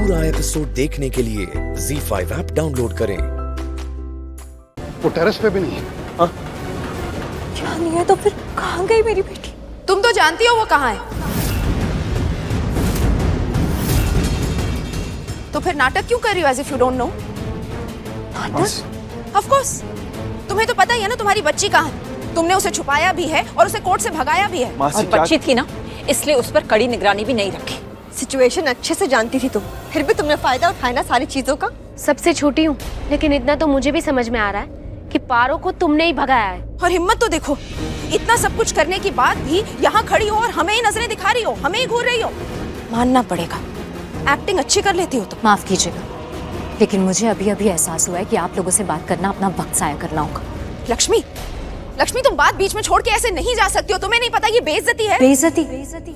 पूरा एपिसोड देखने के लिए ZEE5 ऐप डाउनलोड करें। वो टेरेस पे भी नहीं है। हाँ? क्या नहीं है तो फिर कहाँ गई मेरी बेटी? तुम तो जानती हो वो कहाँ है। तो फिर नाटक क्यों कर रही हो as if you don't know? नाटक? Of course. तुम्हें तो पता ही है ना तुम्हारी बच्ची कहाँ है। तुमने उसे छुपाया भी है और उसे कोर्ट से भगाया भी है। और बच्ची थी ना, इसलिए उस पर कड़ी निगरानी भी नहीं रखी। सिचुएशन अच्छे से जानती थी तुम, फिर भी तुमने फायदा उठाया ना सारी चीजों का। सबसे छोटी हूँ, लेकिन इतना तो मुझे भी समझ में आ रहा है कि पारो को तुमने ही भगाया है। और हिम्मत तो देखो, इतना सब कुछ करने के बाद भी यहाँ खड़ी हो और हमें ही नजरें दिखा रही हो, हमें ही घूर रही हो। मानना पड़ेगा, एक्टिंग अच्छी कर लेती हो तुम। माफ कीजिएगा, लेकिन मुझे अभी अभी एहसास हुआ है कि आप लोगों से बात करना अपना वक्त ज़ाया करना होगा। लक्ष्मी, लक्ष्मी तुम बात बीच में छोड़ के ऐसे नहीं जा सकती हो। तुम्हें नहीं पता ये बेइज्जती है। बेइज्जती?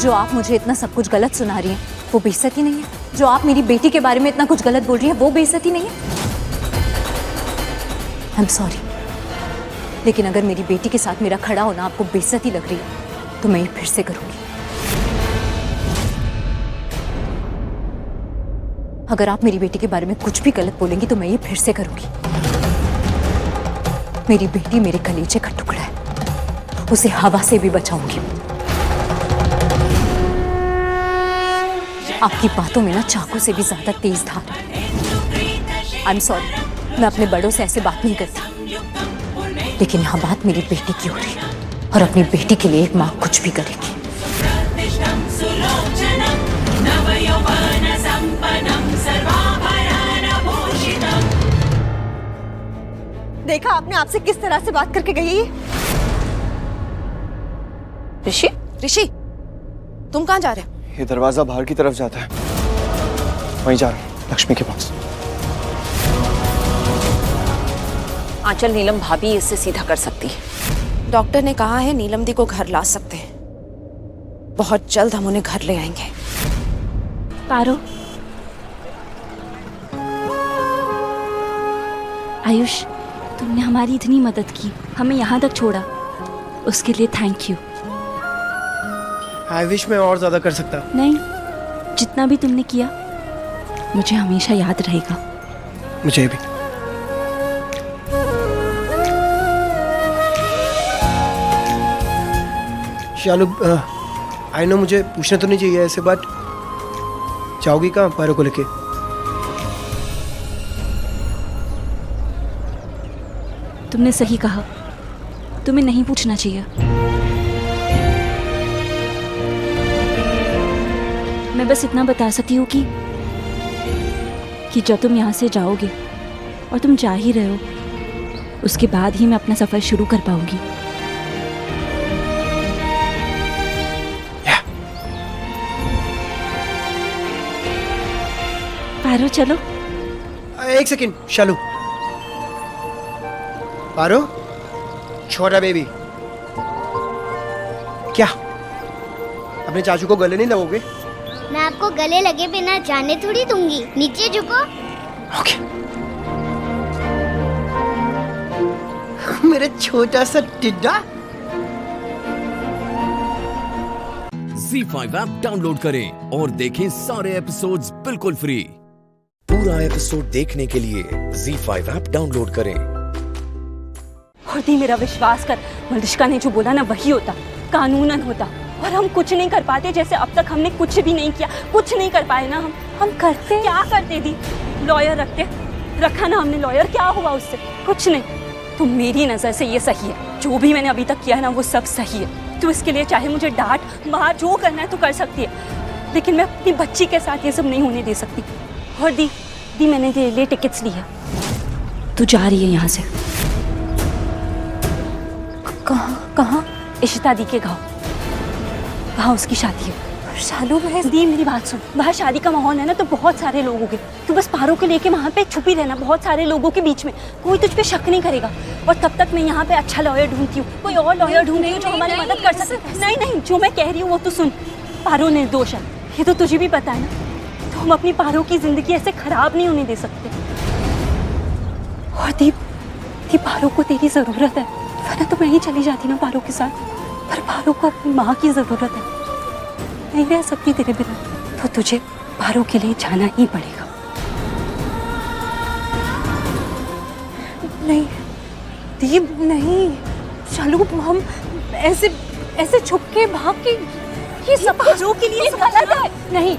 जो आप मुझे इतना सब कुछ गलत सुना रही हैं, वो बेइज्जती नहीं है? जो आप मेरी बेटी के बारे में इतना कुछ गलत बोल रही हैं, वो बेइज्जती नहीं है? आई एम सॉरी, लेकिन अगर मेरी बेटी के साथ मेरा खड़ा होना आपको बेइज्जती लग रही है तो मैं ये फिर से करूंगी। अगर आप मेरी बेटी के बारे में कुछ भी गलत बोलेंगी तो मैं ये फिर से करूंगी। मेरी बेटी मेरे कलेजे का टुकड़ा है, उसे हवा से भी बचाऊंगी। आपकी बातों में ना चाकू से भी ज्यादा तेज धार है। आई एम सॉरी, मैं अपने बड़ों से ऐसे बात नहीं करती, लेकिन यहाँ बात मेरी बेटी की हो रही है और अपनी बेटी के लिए एक माँ कुछ भी करेगी। देखा आपने आपसे किस तरह से बात करके गई। ऋषि, ऋषि तुम कहाँ जा रहे हो? ये दरवाजा बाहर की तरफ जाता है, वहीं जा रहा हूं, लक्ष्मी के पास। आंचल नीलम भाभी इससे सीधा कर सकती है। डॉक्टर ने कहा है नीलम दी को घर ला सकते हैं। बहुत जल्द हम उन्हें घर ले आएंगे। पारो, आयुष, तुमने हमारी इतनी मदद की, हमें यहाँ तक छोड़ा, उसके लिए थैंक यू। आई विश मैं और ज्यादा कर सकता। नहीं, जितना भी तुमने किया मुझे हमेशा याद रहेगा। मुझे भी। शालू, आई नो मुझे पूछना तो नहीं चाहिए ऐसे, बट जाओगी कहाँ पारो को लेके? तुमने सही कहा, तुम्हें नहीं पूछना चाहिए। मैं बस इतना बता सकती हूँ कि जब तुम यहाँ से जाओगे, और तुम जा ही रहे हो, उसके बाद ही मैं अपना सफर शुरू कर पाऊंगी। पारो चलो। एक सेकेंड शालू। पारो, छोटा बेबी, क्या अपने चाचू को गले नहीं लगोगे? मैं आपको गले लगे बिना जाने थोड़ी दूंगी। नीचे झुको। ओके। मेरा छोटा सा टिड्डा। ZEE5 ऐप डाउनलोड करें और देखें सारे एपिसोड्स बिल्कुल फ्री। पूरा एपिसोड देखने के लिए ZEE5 ऐप डाउनलोड करें। और दी मेरा विश्वास कर, मलिष्का ने जो बोला ना वही होता, कानूनन होता। और हम कुछ नहीं कर पाते, जैसे अब तक हमने कुछ भी नहीं किया, कुछ नहीं कर पाए ना। हम करते क्या करते दी? लॉयर रखा ना हमने लॉयर, क्या हुआ उससे? कुछ नहीं। तो मेरी नज़र से ये सही है, जो भी मैंने अभी तक किया है ना वो सब सही है। तो इसके लिए चाहे मुझे डांट मार जो करना है तो कर सकती है, लेकिन मैं अपनी बच्ची के साथ ये सब नहीं होने दे सकती। और दी मैंने तेरे लिए टिकट्स ली है, तू जा रही है यहाँ से। कहाँ? इशिता दी के गाँव, वहाँ उसकी शादी है। शालू दी मेरी बात सुन, बाहर शादी का माहौल है ना, तो बहुत सारे लोग होंगे। तू बस पारो को लेके वहाँ पे छुपी रहना, बहुत सारे लोगों के बीच में, कोई तुझ पे शक नहीं करेगा। और तब तक मैं यहाँ पे अच्छा लॉयर ढूंढती हूँ, कोई और लॉयर ढूंढती हूँ जो हमारी मदद कर सके। नहीं, जो मैं कह रही हूँ वो तो सुन। पारो निर्दोष है, ये तो तुझे भी पता है ना, तो हम अपनी पारो की जिंदगी ऐसे खराब नहीं होने दे सकते। और दी पारो को तेरी जरूरत है, वरना तो मैं ही चली जाती ना पारो के साथ। पर पारो को अपनी माँ की जरूरत है, नहीं रह सकती तेरे बिना, तो तुझे पारो के लिए जाना ही पड़ेगा। नहीं दीप, नहीं चलो हम ऐसे ऐसे छुप के भाग के, ये सब पारो के लिए गलत है। नहीं,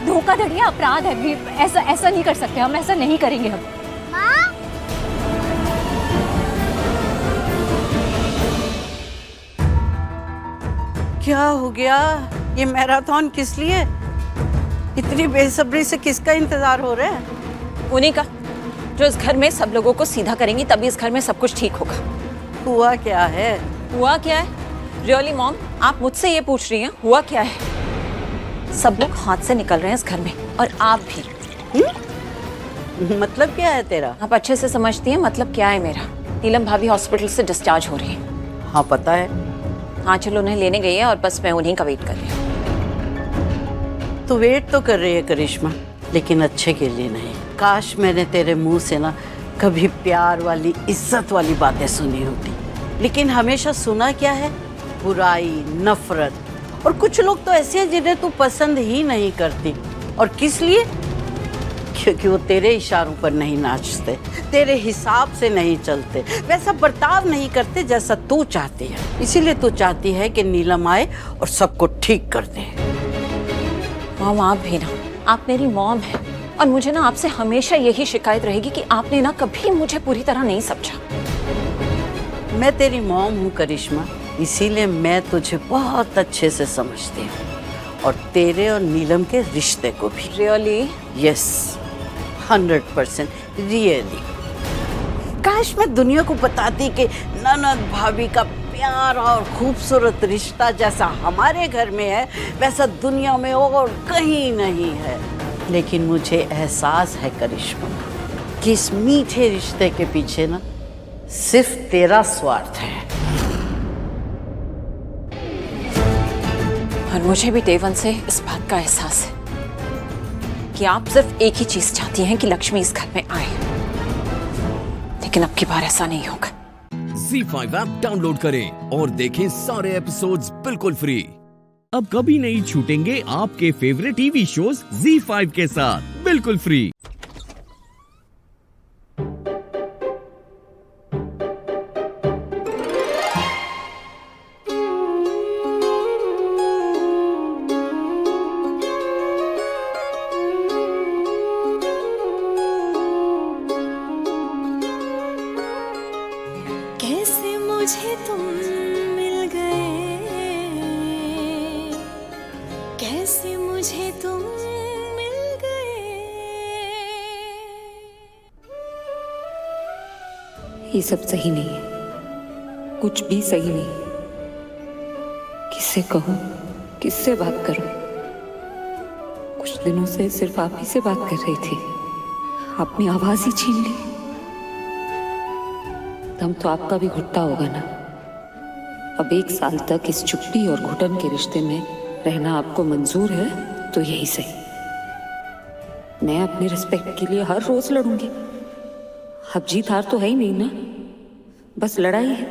धोखाधड़ी अपराध है भी, ऐसा ऐसा नहीं कर सकते हम, ऐसा नहीं करेंगे हम। क्या हो गया? ये मैराथन किस लिए? इतनी बेसब्री से किसका इंतजार हो रहा है? उन्हीं का, जो इस घर में सब लोगों को सीधा करेंगी, तभी इस घर में सब कुछ ठीक होगा। हुआ क्या है? हुआ क्या है? रियली मॉम, आप मुझसे ये पूछ रही हैं हुआ क्या है? सब लोग हाथ से निकल रहे हैं इस घर में, और आप भी। मतलब क्या है तेरा? आप अच्छे से समझती हैं मतलब क्या है मेरा। नीलम भाभी हॉस्पिटल से डिस्चार्ज हो रही है। हाँ पता है। हाँ चलो, उन्हें लेने गई है और बस मैं उन्हीं का वेट कर रही हूँ। तो वेट तो कर रही है करिश्मा, लेकिन अच्छे के लिए नहीं। काश मैंने तेरे मुंह से ना कभी प्यार वाली, इज्जत वाली बातें सुनी होती, लेकिन हमेशा सुना क्या है? बुराई, नफरत। और कुछ लोग तो ऐसे हैं जिन्हें तू पसंद ही नहीं करती। और किस लिए? क्योंकि वो तेरे इशारों पर नहीं नाचते, तेरे हिसाब से नहीं चलते, वैसा बर्ताव नहीं करते जैसा तू चाहती है। इसीलिए तू चाहती है कि नीलम आए और सबको ठीक कर दे। मॉम आप भी ना, आप मेरी मॉम है, और मुझे ना आपसे हमेशा यही शिकायत रहेगी कि आपने ना कभी मुझे पूरी तरह नहीं समझा। मैं तेरी मॉम हूँ करिश्मा, इसीलिए मैं तुझे बहुत अच्छे से समझती हूँ, और तेरे और नीलम के रिश्ते को भी। रियली? Yes, 100% really. काश मैं दुनिया को बताती कि ननद भाभी का प्यारा और खूबसूरत रिश्ता जैसा हमारे घर में है, वैसा दुनिया में और कहीं नहीं है। लेकिन मुझे एहसास है करिश्मा कि इस मीठे रिश्ते के पीछे ना सिर्फ तेरा स्वार्थ है। और मुझे भी देवन से इस बात का एहसास है कि आप सिर्फ एक ही चीज चाहती हैं कि लक्ष्मी इस घर में आए, लेकिन अब की बार ऐसा नहीं होगा। ZEE5 ऐप डाउनलोड करें और देखें सारे एपिसोड्स बिल्कुल फ्री। अब कभी नहीं छूटेंगे आपके फेवरेट टीवी शोज ZEE5 के साथ बिल्कुल फ्री। कैसे मुझे तुम मिल गए, कैसे मुझे तुम मिल गए। ये सब सही नहीं है, कुछ भी सही नहीं। किससे कहूँ, किससे बात करूं? कुछ दिनों से सिर्फ आप ही से बात कर रही थी, आपने आवाज ही छीन ली। दम तो आपका भी घुटता होगा ना। अब 1 साल तक इस चुप्पी और घुटन के रिश्ते में रहना आपको मंजूर है तो यही सही। मैं अपनी रिस्पेक्ट के लिए हर रोज लड़ूंगी। अब जीत हार तो है ही नहीं ना, बस लड़ाई है।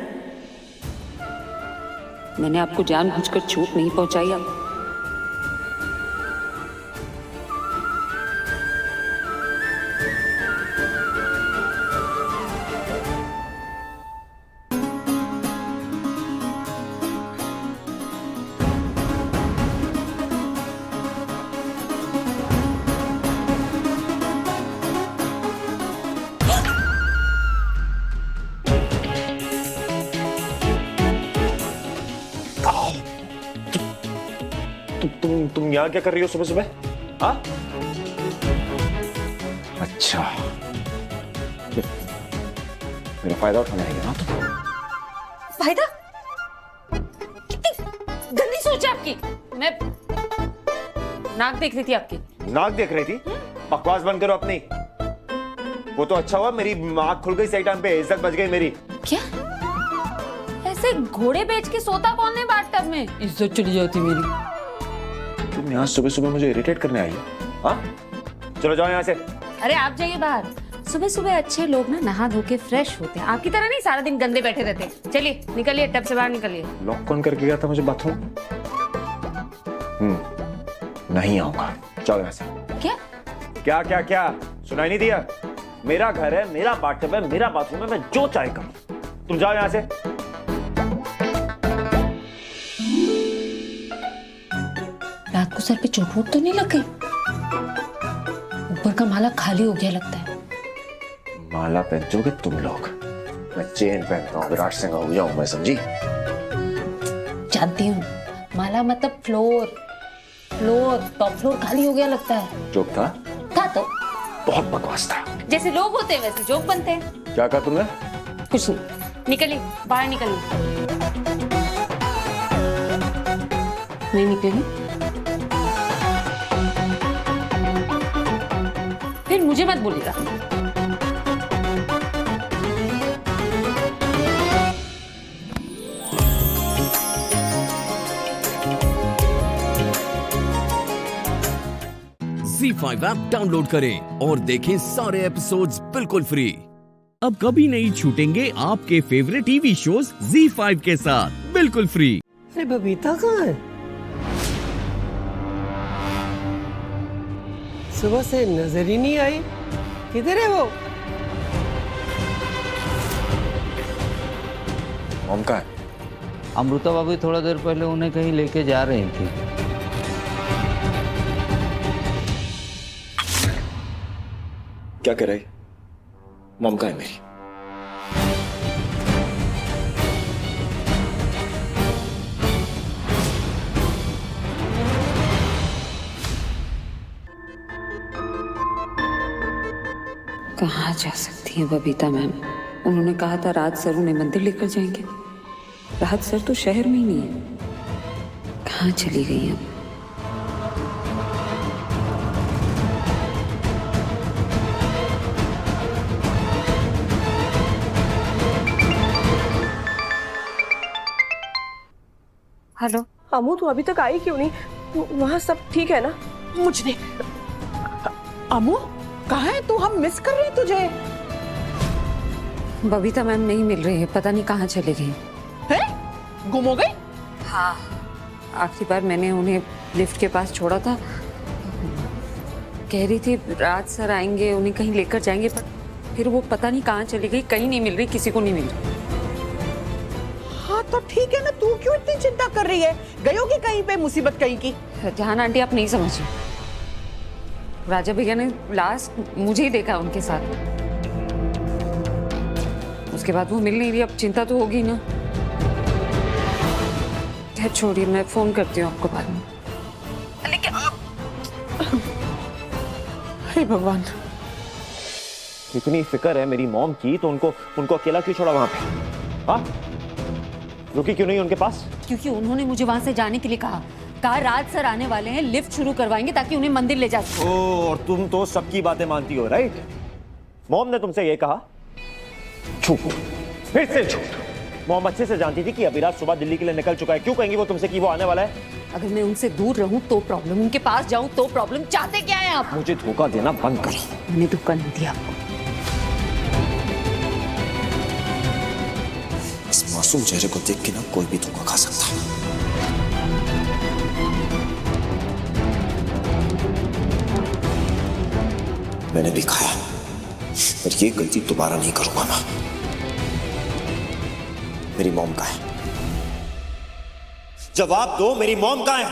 मैंने आपको जानबूझकर चोट नहीं पहुंचाई। आप तुम यहाँ क्या कर रही हो सुबह सुबह? हाँ? अच्छा, मेरा फायदा उठाना है ना तुम? फायदा? कितनी गंदी सोच है आपकी। मैं नाक देख रही थी आपकी। नाक देख रही थी? बकवास बंद करो अपनी। वो तो अच्छा हुआ मेरी आँख खुल गई सही टाइम पे, इज्जत बच गई मेरी। क्या? ऐसे घोड़े बेच के सोता कौन है बाथटब में? इज्जत चली जाती मेरी। तुम यहाँ सुबह सुबह मुझे इरिटेट करने आई हो? हाँ? चलो जाओ यहाँ से। अरे आप जाइए बाहर। सुबह सुबह अच्छे लोग ना नहा धो के फ्रेश होते हैं, आपकी तरह नहीं सारा दिन गंदे बैठे रहते। चलिए निकलिए, टब से बाहर निकलिए। लॉक कौन करके गया था मुझे बाथरूम? नहीं आऊंगा, जाओ यहाँ से। क्या क्या क्या क्या सुनाई नहीं दिया? मेरा घर है, मेरा बाथटब है, मेरा बाथरूम है, मैं जो चाहे करूं। तुम जाओ यहाँ से। रात को सर पे चोट वोट तो नहीं लग गई? ऊपर का माला खाली हो गया लगता है। माला पहनोगे तुम लोग, मैं चेन पहनता हूँ, विराट सिंह हो जाऊं मैं, समझी? जानती हूँ, माला मतलब फ्लोर, टॉप फ्लोर खाली हो गया लगता है। जोक था तो बहुत बकवास था। जैसे लोग होते हैं वैसे जोक बनते हैं। क्या कहा तुमने? कुछ नहीं, निकली बाहर, निकली नहीं निकलेगी फिर मुझे मत बोलेगा। ZEE5 ऐप डाउनलोड करें और देखें सारे एपिसोड्स बिल्कुल फ्री। अब कभी नहीं छूटेंगे आपके फेवरेट टीवी शोज ZEE5 के साथ बिल्कुल फ्री। अरे बबीता कहाँ है? सुबह से नजर ही नहीं आई, किधर है वो? मॉम कहाँ है? अमृता भाभी थोड़ा देर पहले उन्हें कहीं लेके जा रही थी। क्या कर रही? मॉम कहाँ है मेरी? कहाँ जा सकती है बबीता मैम? उन्होंने कहा था राज सर उन्हें मंदिर लेकर जाएंगे। राज सर तो शहर में ही नहीं है, कहाँ चली गई अब? हेलो अमू, तू अभी तक आई क्यों नहीं? वहाँ सब ठीक है ना? मुझे अमू कहाँ है तू? हम मिस कर रहे हैं तुझे। बबीता मैम नहीं मिल रही है, पता नहीं कहाँ चली गई। हैं? गुम हो गई? हाँ, आखिरी बार मैंने उन्हें लिफ्ट के पास छोड़ा था। कह रही थी राज सर आएंगे, उन्हें कहीं लेकर जाएंगे, पर फिर वो पता नहीं कहाँ चली गई। कहीं नहीं मिल रही, किसी को नहीं मिल रही। हाँ तो ठीक है ना, तू क्यों इतनी चिंता कर रही है? गई होगी कहीं पे मुसीबत कहीं की? जहान आंटी आप नहीं समझ रही, राजा भैया ने लास्ट मुझे ही देखा उनके साथ। उसके बाद वो मिल नहीं रही, अब चिंता तो होगी ना। खैर छोड़िए, मैं फोन करती हूँ आपको बाद में। लेकिन हे भगवान, कितनी फिक्र है मेरी मॉम की, तो उनको अकेला क्यों छोड़ा वहां पे? हाँ, रुकी क्यों नहीं उनके पास? क्योंकि उन्होंने मुझे वहां से जाने के लिए कहा राज सर आने वाले हैं, लिफ्ट शुरू करवाएंगे ताकि उन्हें मंदिर ले जा सके। और तुम तो सबकी बातें मानती हो, राइट? मॉम ने तुमसे ये कहा? झूठ, फिर से झूठ। मॉम अच्छे से जानती थी कि अभिराज सुबह दिल्ली के लिए निकल चुका है। क्यों कहेंगी वो तुमसे कि वो आने वाला है? अगर मैं उनसे दूर रहूं तो प्रॉब्लम, उनके पास जाऊं तो प्रॉब्लम। चाहते क्या है आप? मुझे धोखा देना बंद करो। मैंने धोखा नहीं दिया आपको। इस मासूम चेहरे को देख के ना कोई भी धोखा खा सकता है। मैंने भी खाया, पर ये गलती दोबारा नहीं करूंगा मैं। मेरी मॉम कहाँ है? जवाब दो, मेरी मॉम कहाँ है?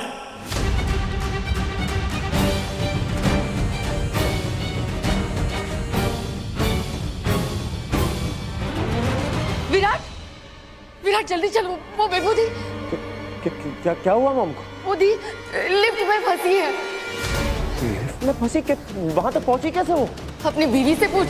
विराट जल्दी चलो, वो बेबूदी। क्या हुआ मॉम को? वो दी लिफ्ट में फंसी है। लिफ्ट में फंसी? वहां तक पहुंची कैसे वो? अपनी बीवी से पूछ।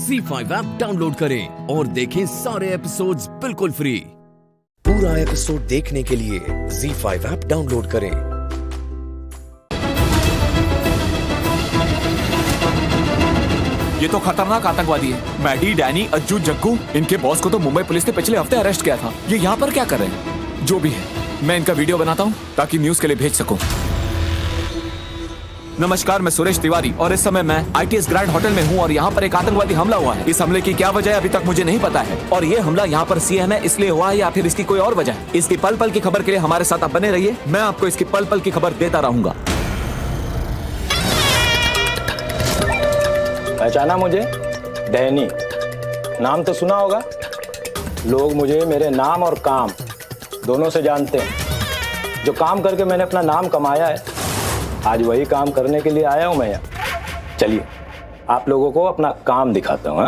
ZEE5 ऐप डाउनलोड करें और देखें सारे एपिसोड्स बिल्कुल फ्री। पूरा एपिसोड देखने के लिए ZEE5 ऐप डाउनलोड करें। ये तो खतरनाक आतंकवादी है। मैडी, डैनी, अज्जू, जग्गू, इनके बॉस को तो मुंबई पुलिस ने पिछले हफ्ते अरेस्ट किया था। ये यहाँ पर क्या कर रहे हैं? जो भी है, मैं इनका वीडियो बनाता हूँ ताकि न्यूज के लिए भेज सकूं। नमस्कार, मैं सुरेश तिवारी और इस समय मैं ITS ग्रैंड होटल में हूँ और यहाँ पर एक आतंकवादी हमला हुआ है। इस हमले की क्या वजह है अभी तक मुझे नहीं पता है और ये हमला यहाँ पर CM है इसलिए हुआ है या फिर इसकी कोई और वजह है। इसकी पल पल की खबर के लिए हमारे साथ आप बने रहिए, मैं आपको इसकी पल पल की खबर देता रहूंगा। पहचाना मुझे? डैनी नाम तो सुना होगा। लोग मुझे मेरे नाम और काम दोनों से जानते हैं। जो काम करके मैंने अपना नाम कमाया है, आज वही काम करने के लिए आया हूं मैं यहाँ। चलिए आप लोगों को अपना काम दिखाता हूं।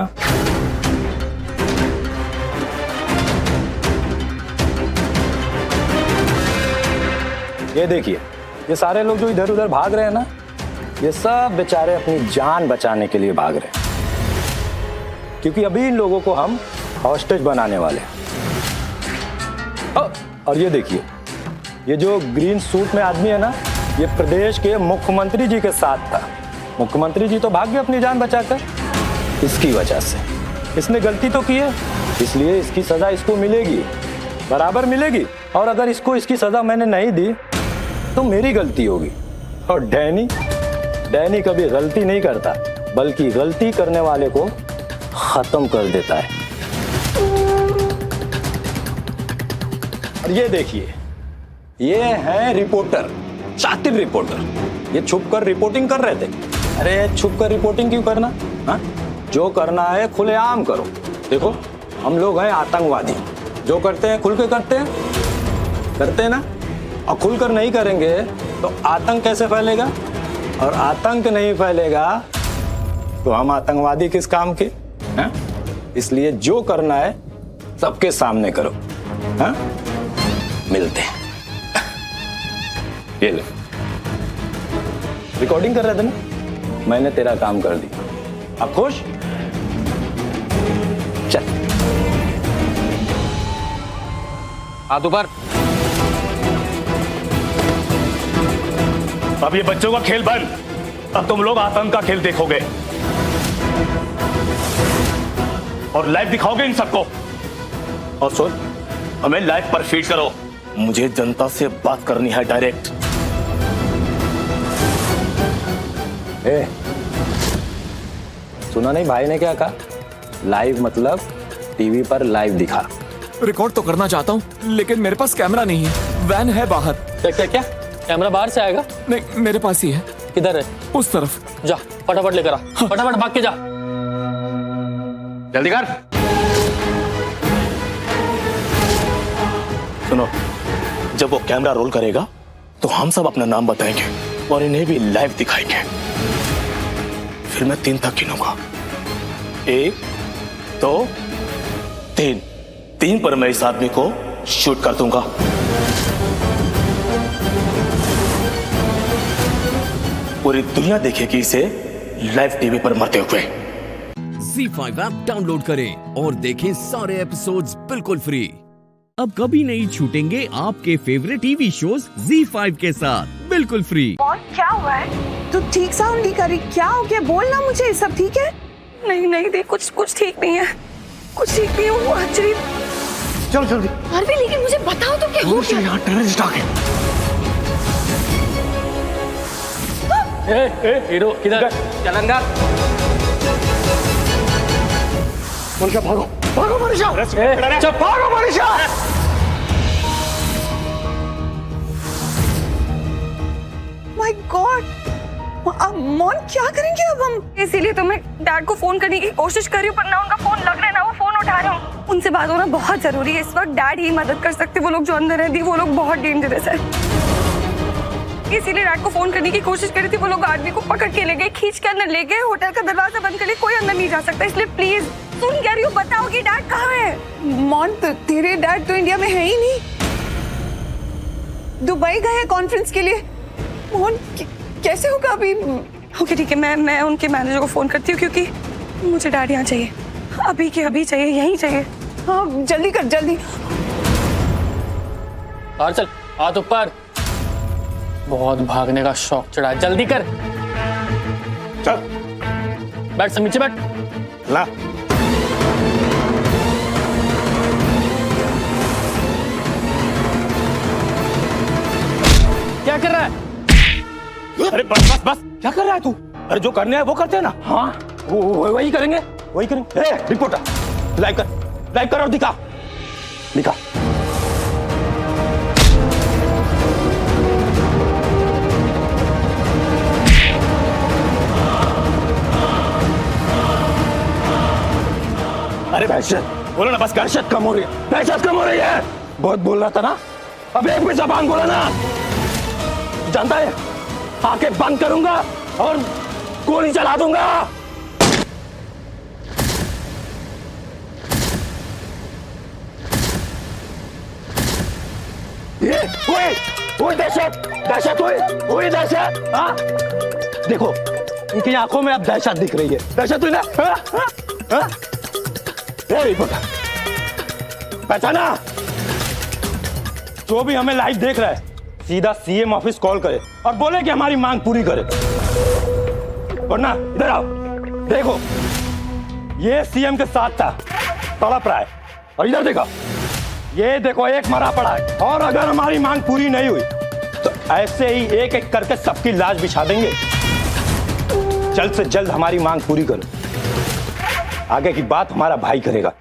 ये देखिए, ये सारे लोग जो इधर उधर भाग रहे हैं ना, ये सब बेचारे अपनी जान बचाने के लिए भाग रहे हैं, क्योंकि अभी इन लोगों को हम हॉस्टेज बनाने वाले हैं। और ये देखिए, ये जो ग्रीन सूट में आदमी है ना, ये प्रदेश के मुख्यमंत्री जी के साथ था। मुख्यमंत्री जी तो भाग गए अपनी जान बचाकर, इसकी वजह से। इसने गलती तो की है, इसलिए इसकी सजा इसको मिलेगी, बराबर मिलेगी। और अगर इसको इसकी सजा मैंने नहीं दी तो मेरी गलती होगी। और डैनी कभी गलती नहीं करता, बल्कि गलती करने वाले को खत्म कर देता है। और ये देखिए, ये है रिपोर्टर, शातिर रिपोर्टर। ये छुपकर रिपोर्टिंग कर रहे थे। अरे छुपकर रिपोर्टिंग क्यों करना? हाँ, जो करना है खुलेआम करो। देखो, हम लोग हैं आतंकवादी, जो करते हैं खुल के करते हैं ना। और खुलकर नहीं करेंगे तो आतंक कैसे फैलेगा? और आतंक नहीं फैलेगा तो हम आतंकवादी किस काम के? हाँ? इसलिए जो करना है सबके सामने करो। हाँ? मिलते हैं। ये लो, रिकॉर्डिंग कर रहे थे ना, मैंने तेरा काम कर दिया। अब खुश? चल हाथ ऊपर। अब ये बच्चों का खेल बंद, अब तुम लोग आतंक का खेल देखोगे और लाइव दिखाओगे इन सबको। और सुन, हमें लाइव पर फीड करो, मुझे जनता से बात करनी है डायरेक्ट। सुना नहीं भाई ने क्या कहा? लाइव मतलब टीवी पर लाइव दिखा। रिकॉर्ड तो करना चाहता हूँ, लेकिन मेरे पास कैमरा नहीं है। वैन है बाहर। क्या कैमरा बाहर से आएगा? नहीं, मेरे पास ही है। किधर है? उस तरफ। जा फटाफट लेकर आ। फटाफट भाग के जा, जल्दी कर। सुनो, जब वो कैमरा रोल करेगा तो हम सब अपना नाम बताएंगे और इन्हें भी लाइव दिखाएंगे। फिर मैं 3 तक गिनूंगा, 1 2 3। 3 पर मैं इस आदमी को शूट कर दूंगा। पूरी दुनिया देखेगी इसे लाइव टीवी पर मरते हुए। ZEE5 ऐप डाउनलोड करें और देखें सारे एपिसोड्स बिल्कुल फ्री। अब कभी नहीं छूटेंगे आपके फेवरेट टीवी शोज ZEE5 के साथ बिल्कुल फ्री। क्या हुआ है? तू ठीक साउंड नहीं कर रही, क्या हो गया? बोलना मुझे, सब ठीक है? नहीं देख, कुछ ठीक नहीं है, कुछ ठीक नहीं है। वो एक्चुअली चलो जल्दी। अरे लेकिन मुझे बताओ तो क्या हो गया? यहाँ टेररिस्ट आ गए। हीरो किधर? जलंधर। मनीषा भागो, भागो मनीषा। चुप, भागो मनीषा। माय गॉड, अब मौन क्या करेंगे अब हम? इसीलिए तो मैं डैड को फोन करने की कोशिश कर रही हूँ, पर ना उनका फोन लग रहा है ना वो फोन उठा रहे हूँ। उनसे बात होना बहुत जरूरी है इस वक्त। डैड ही मदद कर सकते, वो लोग जो अंदर है वो लोग बहुत डेंजरस है। इसीलिए डैड को फोन करने की कोशिश कर रही थी। वो लोग आदमी को पकड़ के ले गए, खींच के अंदर ले गए, होटल का दरवाजा बंद कर लिया, कोई अंदर नहीं जा सकता। इसलिए प्लीज सुन कह रही हूँ, बताओ कि डैड कहाँ है? मौन, तेरे डैड तो इंडिया में है ही नहीं, दुबई गए कॉन्फ्रेंस के लिए। मोहन कैसे होगा अभी? ओके ठीक है, मैं उनके मैनेजर को फोन करती हूँ, क्योंकि मुझे डैड यहाँ चाहिए, अभी के अभी चाहिए, यहीं चाहिए। हाँ जल्दी कर, जल्दी। और चल, हाथ ऊपर। बहुत भागने का शौक चढ़ा, जल्दी कर। चल बैठ, सब नीचे बैठ। ला। क्या कर रहा है? अरे बस बस बस, क्या कर रहा है तू? अरे जो करने है वो करते हैं ना। हाँ वही करेंगे, वही करेंगे। रिपोर्टर लाइव कर और दिखा। अरे दहशत बोलो ना, बस दहशत कम हो रही है, दहशत कम हो रही है। बहुत बोल रहा था ना, अब एक भी जबान बोला ना, जानता है आंखें बंद करूंगा और गोली चला दूंगा। ये ओए दहशत ओए दहशत। हाँ देखो इनकी आंखों में अब दहशत दिख रही है। दहशत हुई ना? पहचाना? जो भी हमें लाइव देख रहा है सीधा सीएम ऑफिस कॉल करे और बोले कि हमारी मांग पूरी करे। वरना इधर आओ, देखो ये सीएम के साथ था, तड़प रहा है, और इधर देखो, ये देखो एक मरा पड़ा है। और अगर हमारी मांग पूरी नहीं हुई तो ऐसे ही एक एक करके सबकी लाश बिछा देंगे। जल्द से जल्द हमारी मांग पूरी करो, आगे की बात हमारा भाई करेगा।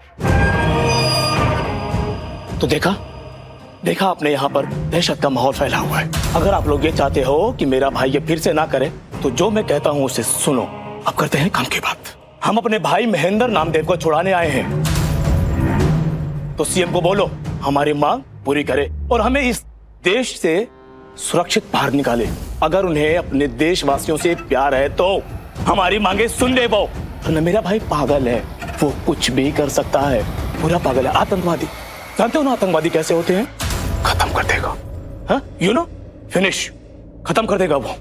तो देखा आपने यहाँ पर दहशत का माहौल फैला हुआ है। अगर आप लोग ये चाहते हो कि मेरा भाई ये फिर से ना करे तो जो मैं कहता हूँ उसे सुनो। अब करते हैं काम की बात। हम अपने भाई महेंद्र नामदेव को छुड़ाने आए हैं, तो सीएम को बोलो हमारी मांग पूरी करे और हमें इस देश से सुरक्षित बाहर निकाले। अगर उन्हें अपने देशवासियों से प्यार है तो हमारी मांगे सुन ले वो। वरना मेरा भाई पागल है, वो कुछ भी कर सकता है, पूरा पागल है। आतंकवादी, जानते हो ना आतंकवादी कैसे होते हैं? खत्म कर देगा, हाँ यू नो, फिनिश, खत्म कर देगा वो।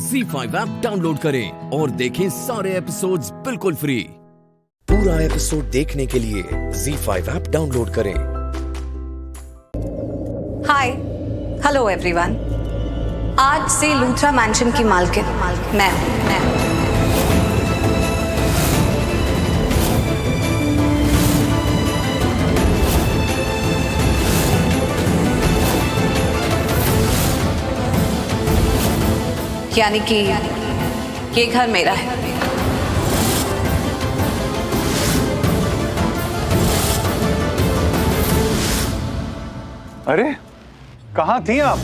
ZEE5 ऐप डाउनलोड करें और देखें सारे एपिसोड्स बिल्कुल फ्री। पूरा एपिसोड देखने के लिए ZEE5 ऐप डाउनलोड करें। हाय, हेलो एवरीवन। आज से लूथरा मैंशन की मालकिन मैं हूं। यानी कि ये घर मेरा है। अरे कहाँ थी आप?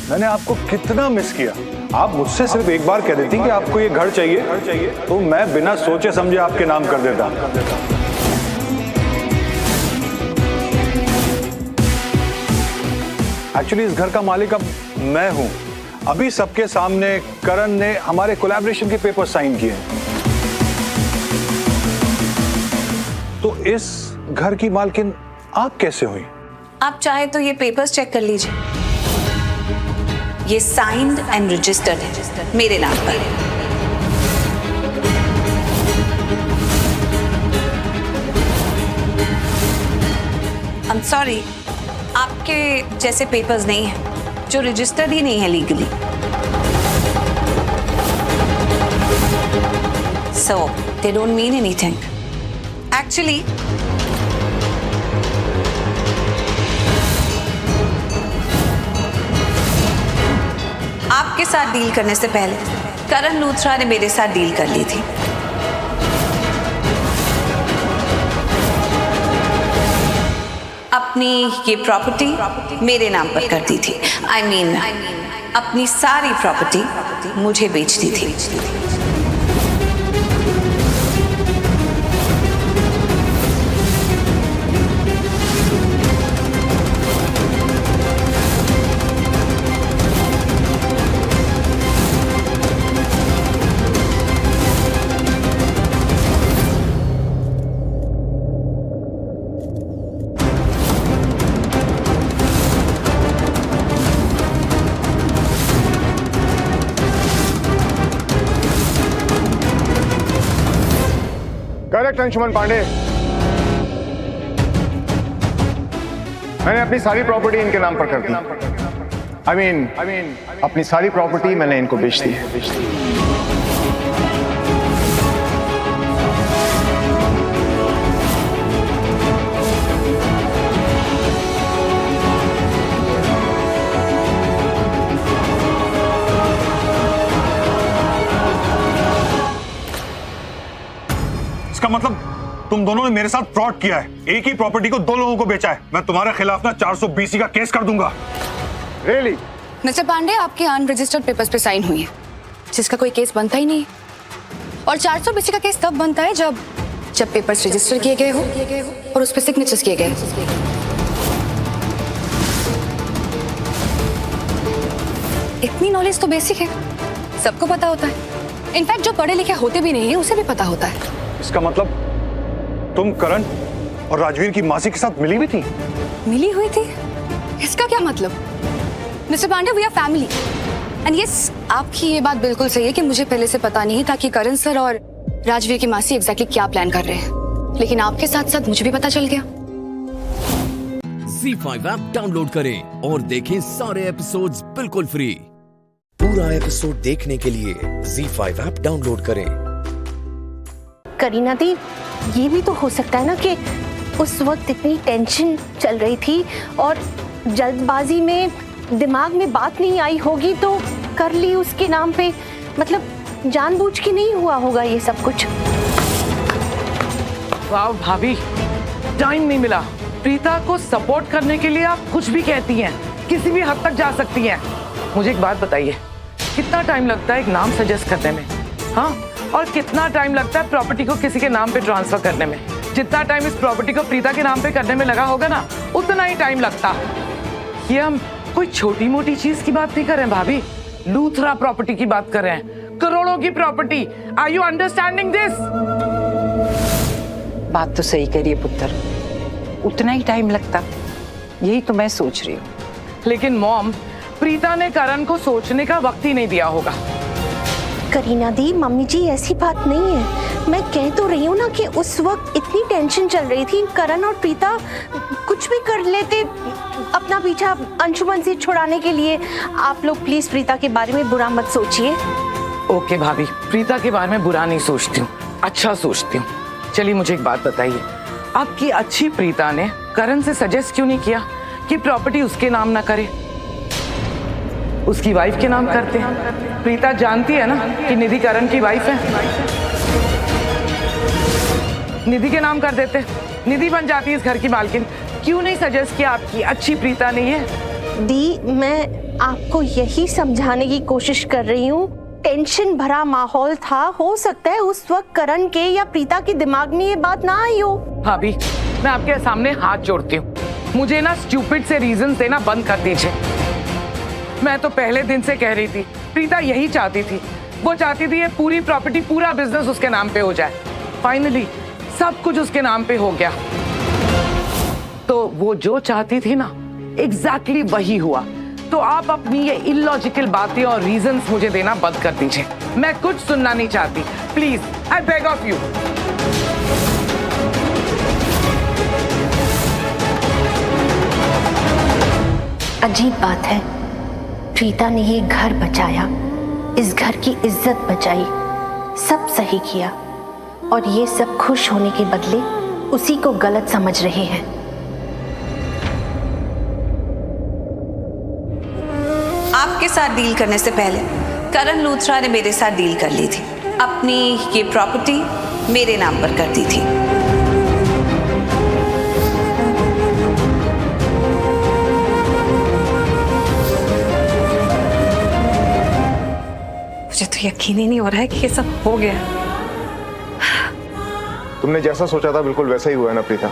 मैंने आपको कितना मिस किया। आप मुझसे सिर्फ एक बार कह देती कि आपको ये घर चाहिए तो मैं बिना सोचे समझे आपके नाम कर देता। एक्चुअली इस घर का मालिक अब मैं हूं। अभी सबके सामने करण ने हमारे कोलैबोरेशन के पेपर साइन किए। तो इस घर की मालकिन आप कैसे हुई? आप चाहे तो ये पेपर्स चेक कर लीजिए, ये साइंड एंड रजिस्टर्ड है मेरे नाम पर। I'm sorry, आपके जैसे पेपर्स नहीं हैं जो रजिस्टर्ड ही नहीं है legally. So they don't mean anything. Actually, आपके साथ डील करने से पहले करण लूथरा ने मेरे साथ डील कर ली थी। अपनी ये प्रॉपर्टी मेरे नाम पर कर दी थी। I mean, अपनी सारी प्रॉपर्टी मुझे बेच दी थी। करेक्ट अंशुमन पांडे, मैंने अपनी सारी प्रॉपर्टी इनके नाम पर कर दी। I mean, अपनी सारी प्रॉपर्टी मैंने इनको बेच दी। इसका मतलब तुम दोनों ने मेरे साथ फ्रॉड किया है, एक ही प्रॉपर्टी को दो लोगों को बेचा है। मैं तुम्हारे खिलाफ ना 420 का केस कर दूंगा। रियली? मिस्टर पांडे, आपके अनरजिस्टर्ड पेपर्स पे साइन हुई है, जिसका कोई केस बनता ही नहीं। और 420 का केस तब बनता है जब पेपर्स रजिस्टर किए गए हो और उस पर सिग्नेचर्स किए गए। इतनी नॉलेज तो बेसिक है, सबको पता होता है। इनफैक्ट जो पढ़े लिखे होते भी नहीं है उसे भी पता होता है। इसका मतलब तुम करण और राजवीर की मासी के साथ मिली हुई थी? मिली हुई थी? इसका क्या मतलब? Mister Pandey, we are family. And yes, आपकी ये बात बिल्कुल सही है कि मुझे पहले से पता नहीं था कि करण सर और राजवीर की मासी एग्जैक्टली क्या प्लान कर रहे हैं, लेकिन आपके साथ साथ मुझे भी पता चल गया। ZEE5 ऐप डाउनलोड करें और देखें सारे एपिसोड्स बिल्कुल फ्री। पूरा एपिसोड देखने के लिए ZEE5 ऐप डाउनलोड करें। करीना दी, ये भी तो हो सकता है ना कि उस वक्त इतनी टेंशन चल रही थी और जल्दबाजी में दिमाग में बात नहीं आई होगी तो कर ली उसके नाम पे, मतलब जानबूझ के नहीं हुआ होगा ये सब कुछ। वाह भाभी, टाइम नहीं मिला। प्रीता को सपोर्ट करने के लिए आप कुछ भी कहती हैं, किसी भी हद तक जा सकती हैं। मुझे एक बात बताइए, कितना टाइम लगता है एक नाम सजेस्ट करने में? हाँ, और कितना टाइम लगता है प्रॉपर्टी को किसी के नाम पे ट्रांसफर करने में? जितना टाइम इस प्रॉपर्टी को प्रीता के नाम पे करने में लगा होगा ना, उतना ही टाइम लगता। ये हम कोई छोटी मोटी चीज की बात नहीं कर रहे हैं भाभी, लूथरा प्रॉपर्टी की बात कर रहे हैं, करोड़ों की property. Are you understanding this? बात तो सही करिए पुत्र, उतना ही टाइम लगता, यही तो मैं सोच रही हूँ। लेकिन मॉम, प्रीता ने करण को सोचने का वक्त ही नहीं दिया होगा। करीना दी, मम्मी जी ऐसी बात नहीं है। मैं कह तो रही हूँ ना कि उस वक्त इतनी टेंशन चल रही थी, करण और प्रीता कुछ भी कर लेते अपना पीछा अंशुमन से छुड़ाने के लिए। आप लोग प्लीज प्रीता के बारे में बुरा मत सोचिए। ओके भाभी, प्रीता के बारे में बुरा नहीं सोचती हूँ, अच्छा सोचती हूँ। चलिए मुझे एक बात बताइए, आपकी अच्छी प्रीता ने करण से सजेस्ट क्यों नहीं किया कि प्रॉपर्टी उसके नाम ना करे, उसकी वाइफ के नाम करते हैं? प्रीता जानती है ना कि निधि करण की वाइफ है, निधि के नाम कर देते, निधि बन जाती है इस घर की मालकिन। क्यों नहीं सजेस्ट किया आपकी अच्छी प्रीता ने ये? दी, मैं आपको यही समझाने की कोशिश कर रही हूँ, टेंशन भरा माहौल था, हो सकता है उस वक्त करण के या प्रीता के दिमाग में ये बात ना आई हो। भाभी, मैं आपके सामने हाथ जोड़ती हूँ, मुझे ना स्टूपिड से रीजन देना बंद कर दीजिए। मैं तो पहले दिन से कह रही थी, प्रीता यही चाहती थी, वो चाहती थी ये पूरी प्रॉपर्टी, पूरा बिजनेस उसके नाम पे हो जाए। फाइनली सब कुछ उसके नाम पे हो गया, तो वो जो चाहती थी ना, एग्जैक्टली वही हुआ। तो आप अपनी ये इलॉजिकल बातें और रीजंस मुझे देना बंद कर दीजिए, मैं कुछ सुनना नहीं चाहती। Please, I beg of you. अजीब बात है, प्रीता ने ये घर बचाया, इस घर की इज्जत बचाई, सब सही किया, और ये सब खुश होने के बदले उसी को गलत समझ रहे हैं। आपके साथ डील करने से पहले करण लूथरा ने मेरे साथ डील कर ली थी, अपनी ये प्रॉपर्टी मेरे नाम पर कर दी थी। मुझे तो यकीन ही नहीं हो रहा है कि ये सब हो गया। तुमने जैसा सोचा था बिल्कुल वैसा ही हुआ है ना प्रीता?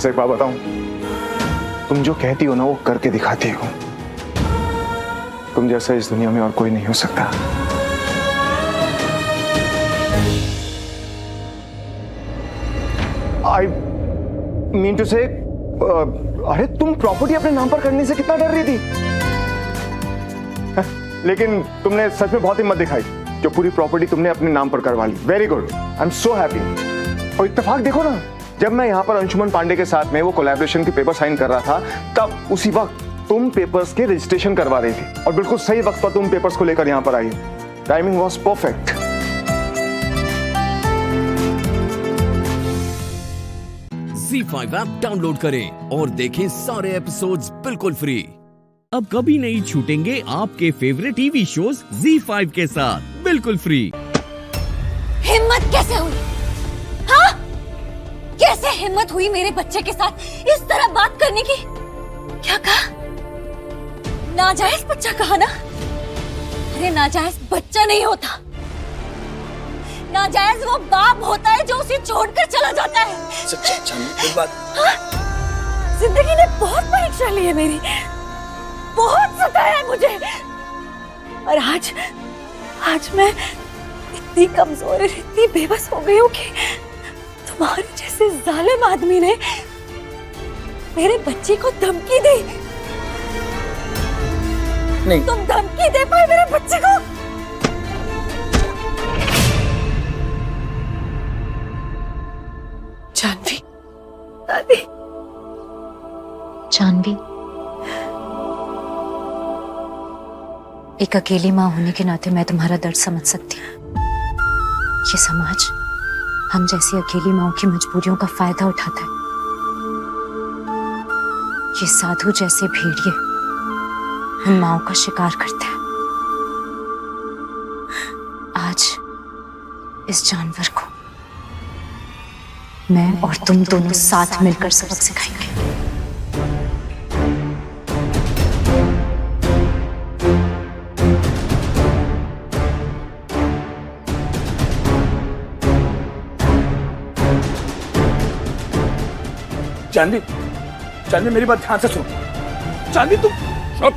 एक बात बताऊं, तुम जो कहती हो ना वो करके दिखाती हो। तुम जैसा इस दुनिया में और कोई नहीं हो सकता। आई मीन टू से, अरे तुम प्रॉपर्टी अपने नाम पर करने से कितना डर रही थी, लेकिन तुमने सच में बहुत हिम्मत दिखाई, जो पूरी प्रॉपर्टी तुमने अपने नाम पर करवा ली। Very good, I am so happy. और इत्तेफाक देखो ना, जब मैं यहाँ पर अंशुमन पांडे के साथ में वो कोलैबोरेशन की पेपर साइन कर रहा था, तब उसी वक्त तुम पेपर्स के रजिस्ट्रेशन करवा रही थी, और बिल्कुल सही वक्त पर तुम पेपर्स को लेकर यहाँ पर आई। Timing was perfect. ZEE5 app download करें और देखें सारे एपिसोड्स बिल्कुल फ्री। अब कभी नहीं छूटेंगे आपके फेवरेट टीवी शोज ZEE5 के साथ बिल्कुल फ्री। हिम्मत कैसे हुई? हाँ? कैसे हिम्मत हुई मेरे बच्चे के साथ इस तरह बात करने की? क्या कहा? नाजायज बच्चा कहा ना? अरे नाजायज बच्चा नहीं होता, नाजायज वो बाप होता है जो उसे छोड़कर चला जाता है। हाँ? जिंदगी ने बहुत परीक्षा ली है मेरी, बहुत सताया है मुझे, और आज मैं इतनी कमजोर और इतनी बेबस हो गई हूँ कि तुम्हारे जैसे जालिम आदमी ने मेरे बच्चे को धमकी दी। नहीं। तुम धमकी दे पाए मेरे बच्चे को? जानवी, दादी। जानवी, एक अकेली माँ होने के नाते मैं तुम्हारा दर्द समझ सकती हूँ। ये समाज हम जैसी अकेली माँओं की मजबूरियों का फायदा उठाता है। ये साधु जैसे भेड़िए उन माँओं का शिकार करते हैं। आज इस जानवर को मैं और तुम दोनों साथ मिलकर सबक सिखाएंगे। जानवी, जानवी मेरी बात ध्यान से सुनो। जानवी तुम चुप।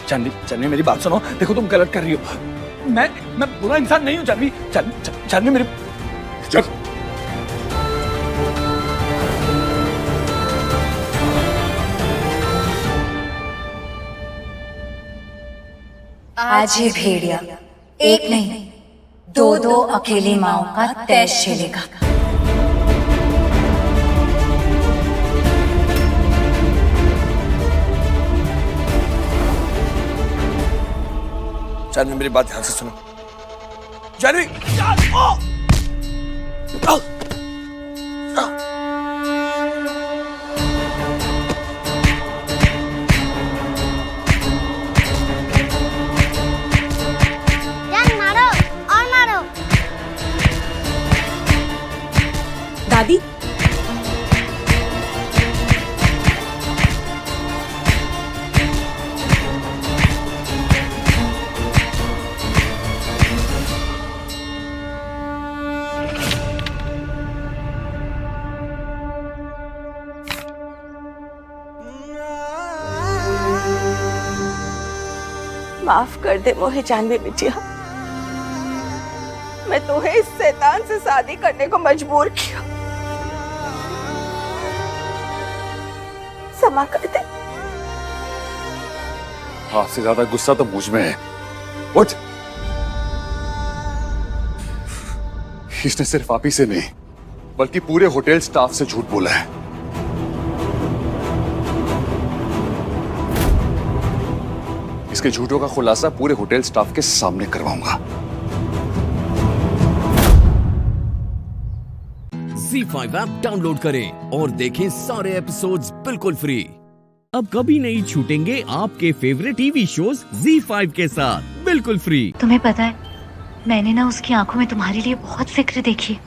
जानवी मेरी बात सुनो। देखो तुम गलत कर रही हो। मैं बुरा इंसान नहीं हूं जानवी। जानवी मेरी चुप। आज ये भेड़िया एक नहीं दो अकेली माँओं का तैश झेलेगा। जानवी मेरी बात ध्यान से सुनो। जानवी दादी, माफ कर दे मोहे जानवी बिटिया, मैं तुम्हें इस शैतान से शादी करने को मजबूर किया। क्षमा कर दे। आपसे ज्यादा गुस्सा तो मुझ में है। उठ। इसने सिर्फ आप ही से नहीं बल्कि पूरे होटल स्टाफ से झूठ बोला है। इसके झूठों का खुलासा पूरे होटल स्टाफ के सामने करवाऊंगा। ZEE5 ऐप डाउनलोड करें और देखें सारे एपिसोड्स बिल्कुल फ्री। अब कभी नहीं छूटेंगे आपके फेवरेट टीवी शोज ZEE5 के साथ बिल्कुल फ्री। तुम्हें पता है मैंने ना उसकी आंखों में तुम्हारे लिए बहुत फिक्र देखी है।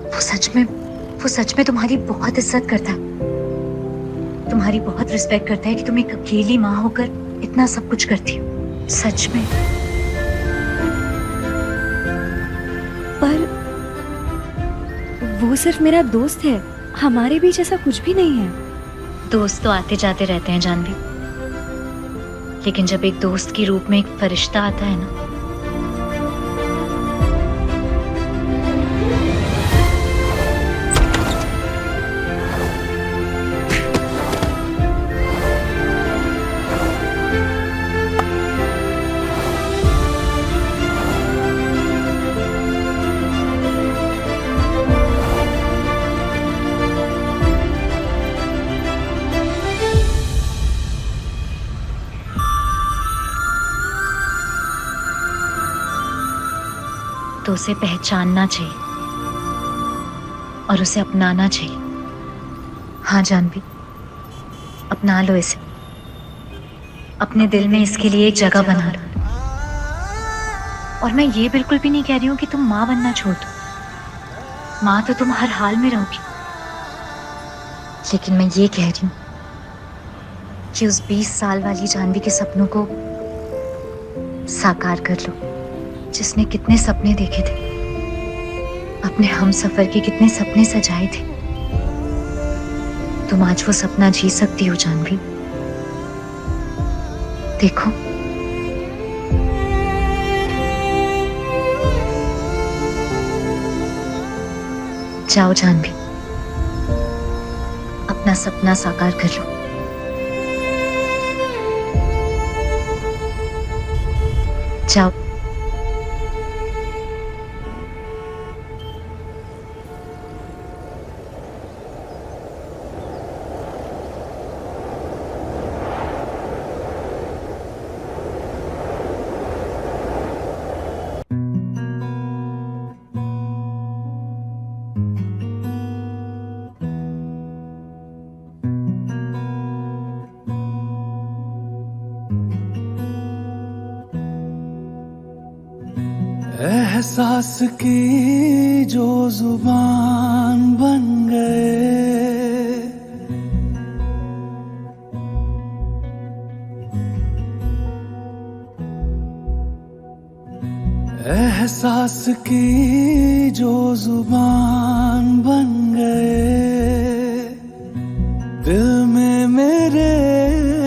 वो सच में तुम्हारी बहुत इज्जत करता है, तुम्हारी बहुत रिस्पेक्ट करता है कि तुम एक अकेली माँ होकर इतना सब कुछ करती हो। सच में। पर वो सिर्फ मेरा दोस्त है, हमारे बीच ऐसा कुछ भी नहीं है। दोस्त तो आते जाते रहते हैं जानवी, लेकिन जब एक दोस्त के रूप में एक फरिश्ता आता है ना, तो उसे पहचानना चाहिए और उसे अपनाना चाहिए। हाँ जानवी, अपना लो इसे, अपने दिल में इसके लिए एक जगह बना लो। और मैं ये बिल्कुल भी नहीं कह रही हूँ कि तुम माँ बनना छोड़ दो, माँ तो तुम हर हाल में रहोगी। लेकिन मैं ये कह रही हूँ कि उस 20 साल वाली जानवी के सपनों को साकार कर लो, जिसने कितने सपने देखे थे, अपने हम सफर के कितने सपने सजाए थे। तुम आज वो सपना जी सकती हो जानवी। देखो, जाओ जानवी, अपना सपना साकार कर लो। जाओ। एहसास की जो जुबान बन गए, एहसास की जो जुबान बन गए, दिल में मेरे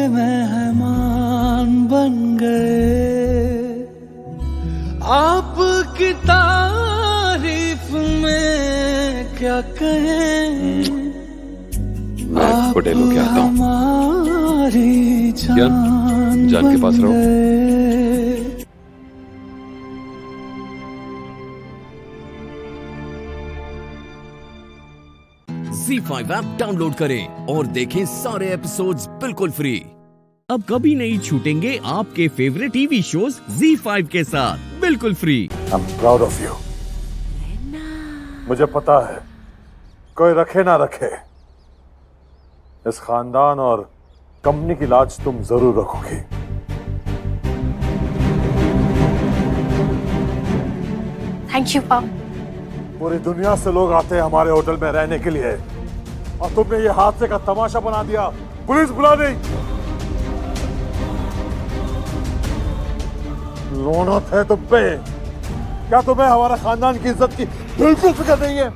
मेहमान बन गए। आपकी तारीफ में क्या कहें, मैं होटल होके आता हूँ। हमारी जान के पास रहो। ZEE5 ऐप डाउनलोड करें और देखें सारे एपिसोड्स बिल्कुल फ्री। अब कभी नहीं छूटेंगे आपके फेवरेट टीवी शोज ZEE5 के साथ बिल्कुल free. I am proud of you. मुझे पता है कोई रखे ना रखे, इस खानदान और कंपनी की लाज तुम जरूर रखोगी। थैंक यू पापा। पूरी दुनिया से लोग आते हैं हमारे होटल में रहने के लिए, और तुमने ये हादसे का तमाशा बना दिया। पुलिस बुला दी। लोनत है तुम पे। क्या तुम्हें हमारा खानदान की इज्जत की बिल्कुल फिक्र नहीं है?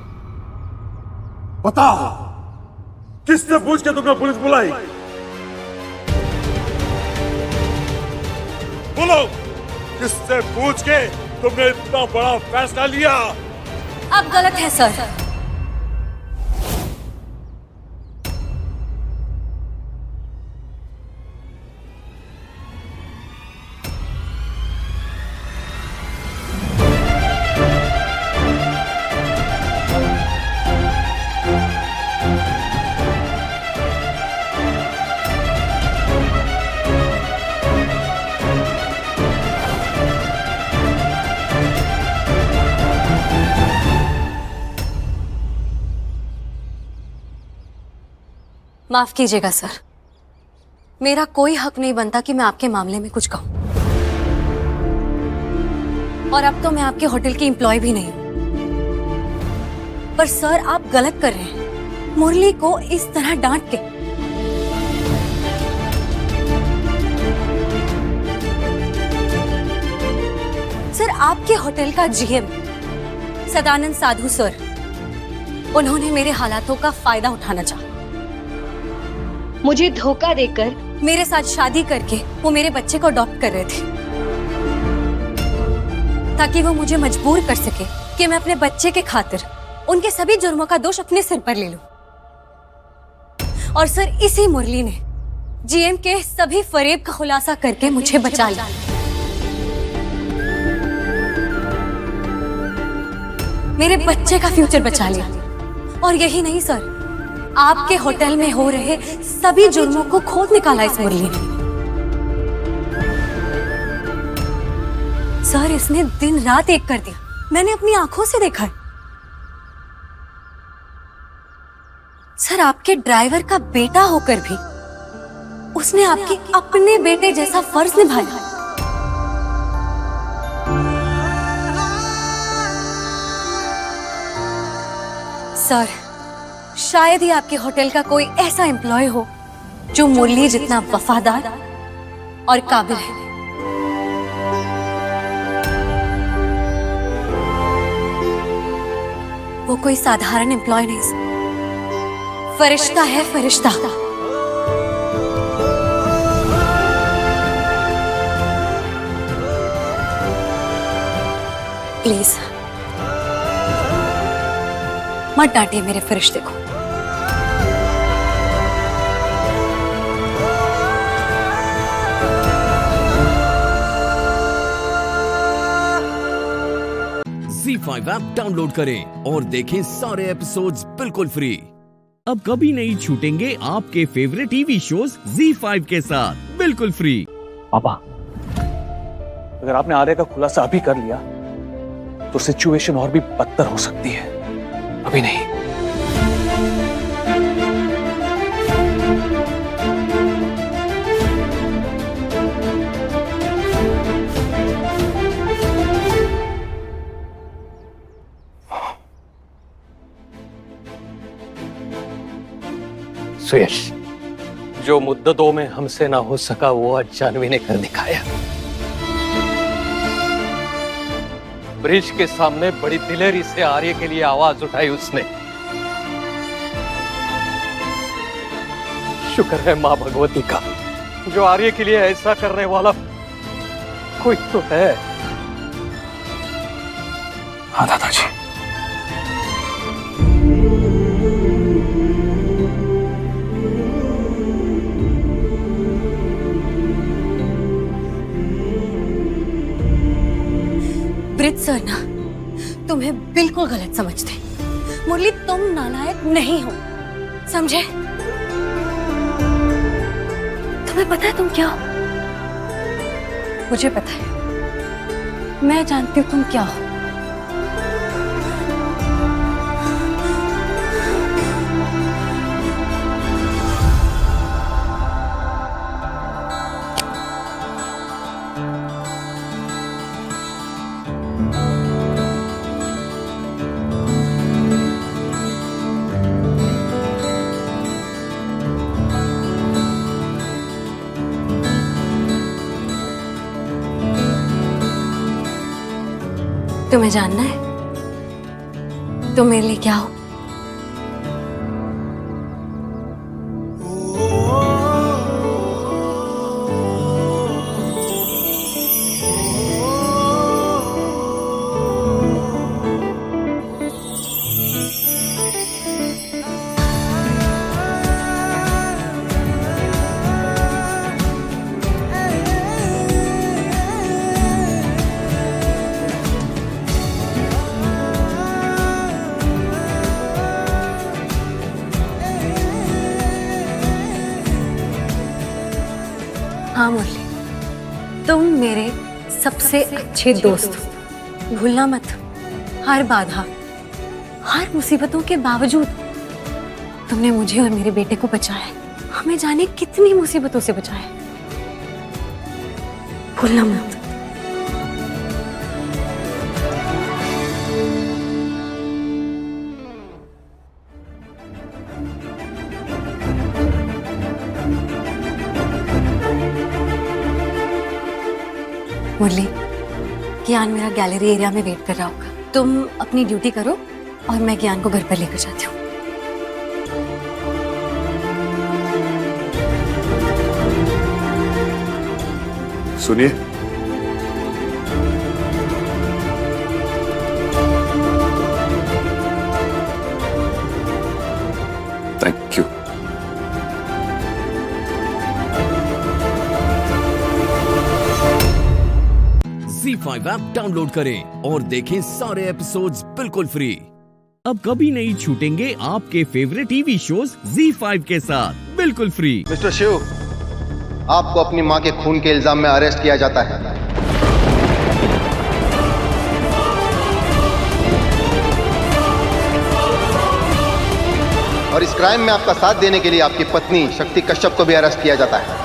बताओ, किससे पूछ के तुमने पुलिस बुलाई? बोलो, किससे पूछ के तुमने इतना बड़ा फैसला लिया? अब गलत है सर। माफ कीजिएगा सर, मेरा कोई हक नहीं बनता कि मैं आपके मामले में कुछ कहूं। और अब तो मैं आपके होटल की एम्प्लॉय भी नहीं हूं। पर सर, आप गलत कर रहे हैं मुरली को इस तरह डांट के। सर, आपके होटल का जीएम सदानंद साधु सर, उन्होंने मेरे हालातों का फायदा उठाना चाहा। मुझे धोखा देकर मेरे साथ शादी करके वो मेरे बच्चे को अडॉप्ट कर रहे थे, ताकि वो मुझे मजबूर कर सके कि मैं अपने बच्चे के खातिर उनके सभी जुर्मों का दोष अपने सिर पर ले लूं। और सर, इसी मुरली ने जीएम के सभी फरेब का खुलासा करके मुझे बचा लिया। मेरे बच्चे का फ्यूचर बचा लिया। और यही नहीं सर, आपके होटल में हो रहे सभी जुर्मों को खोद निकाला इस मुरली ने। सर, इसने दिन रात एक कर दिया मैंने अपनी आंखों से देखा है। सर, आपके ड्राइवर का बेटा होकर भी उसने आपके अपने बेटे जैसा फर्ज निभाया। सर, शायद ही आपके होटल का कोई ऐसा एम्प्लॉय हो जो मुरली जितना वफादार और काबिल है। वो कोई साधारण एम्प्लॉय नहीं, फरिश्ता है, फरिश्ता। प्लीज मत डांटिए मेरे फरिश्ते को। ZEE5 ऐप डाउनलोड करें और देखें सारे एपिसोड्स बिल्कुल फ्री। अब कभी नहीं छूटेंगे आपके फेवरेट टीवी शोज ZEE5 के साथ बिल्कुल फ्री। पापा, अगर आपने आर्य का खुलासा अभी कर लिया तो सिचुएशन और भी बदतर हो सकती है। अभी नहीं। सुयश, जो मुद्दतों में हमसे ना हो सका वो आज जानवी ने कर दिखाया। ब्रिज के सामने बड़ी दिलेरी से आर्य के लिए आवाज उठाई उसने। शुक्र है मां भगवती का, जो आर्य के लिए ऐसा करने वाला कोई तो है। हाँ दादाजी। ब्रिज सर ना तुम्हें बिल्कुल गलत समझते। मुरली, तुम नालायक नहीं हो, समझे? तुम्हें पता है तुम क्या हो? मुझे पता है, मैं जानती हूँ तुम क्या हो। तुम्हें जानना है तुम मेरे लिए क्या हो? हाँ मुरली, तुम मेरे सबसे अच्छे दोस्त हो, भूलना मत। हर बाधा, हर मुसीबतों के बावजूद तुमने मुझे और मेरे बेटे को बचाया। हमें जाने कितनी मुसीबतों से बचाया, भूलना मत। मुरली, ज्ञान मेरा गैलरी एरिया में वेट कर रहा होगा। तुम अपनी ड्यूटी करो और मैं ज्ञान को घर पर लेकर जाती हूँ। सुनिए, thank you. ZEE5 app download करें और देखें सारे एपिसोड्स बिल्कुल फ्री। अब कभी नहीं छूटेंगे आपके फेवरेट टीवी शोज ZEE5 के साथ बिल्कुल फ्री। मिस्टर शिव, आपको अपनी मां के खून के इल्जाम में अरेस्ट किया जाता है। और इस क्राइम में आपका साथ देने के लिए आपकी पत्नी शक्ति कश्यप को भी अरेस्ट किया जाता है।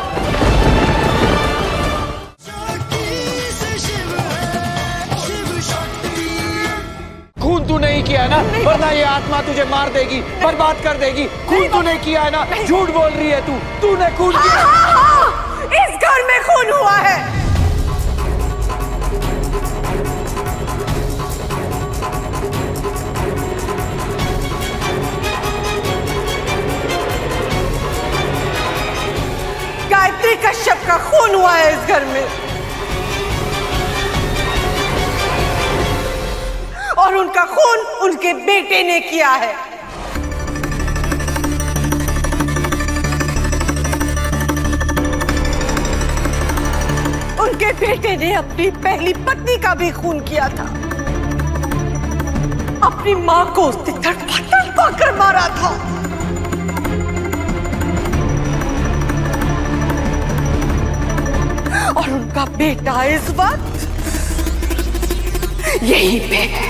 खून तू नहीं किया है ना, वरना ये आत्मा तुझे मार देगी, बर्बाद कर देगी। खून तू नहीं किया है ना, झूठ बोल रही है तूने खून किया। इस घर में खून हुआ है। गायत्री कश्यप का खून हुआ है इस घर में, और उनका खून उनके बेटे ने किया है। उनके बेटे ने अपनी पहली पत्नी का भी खून किया था, अपनी मां को उसने तड़पा कर मारा था। और उनका बेटा इस वक्त यहीं पे है।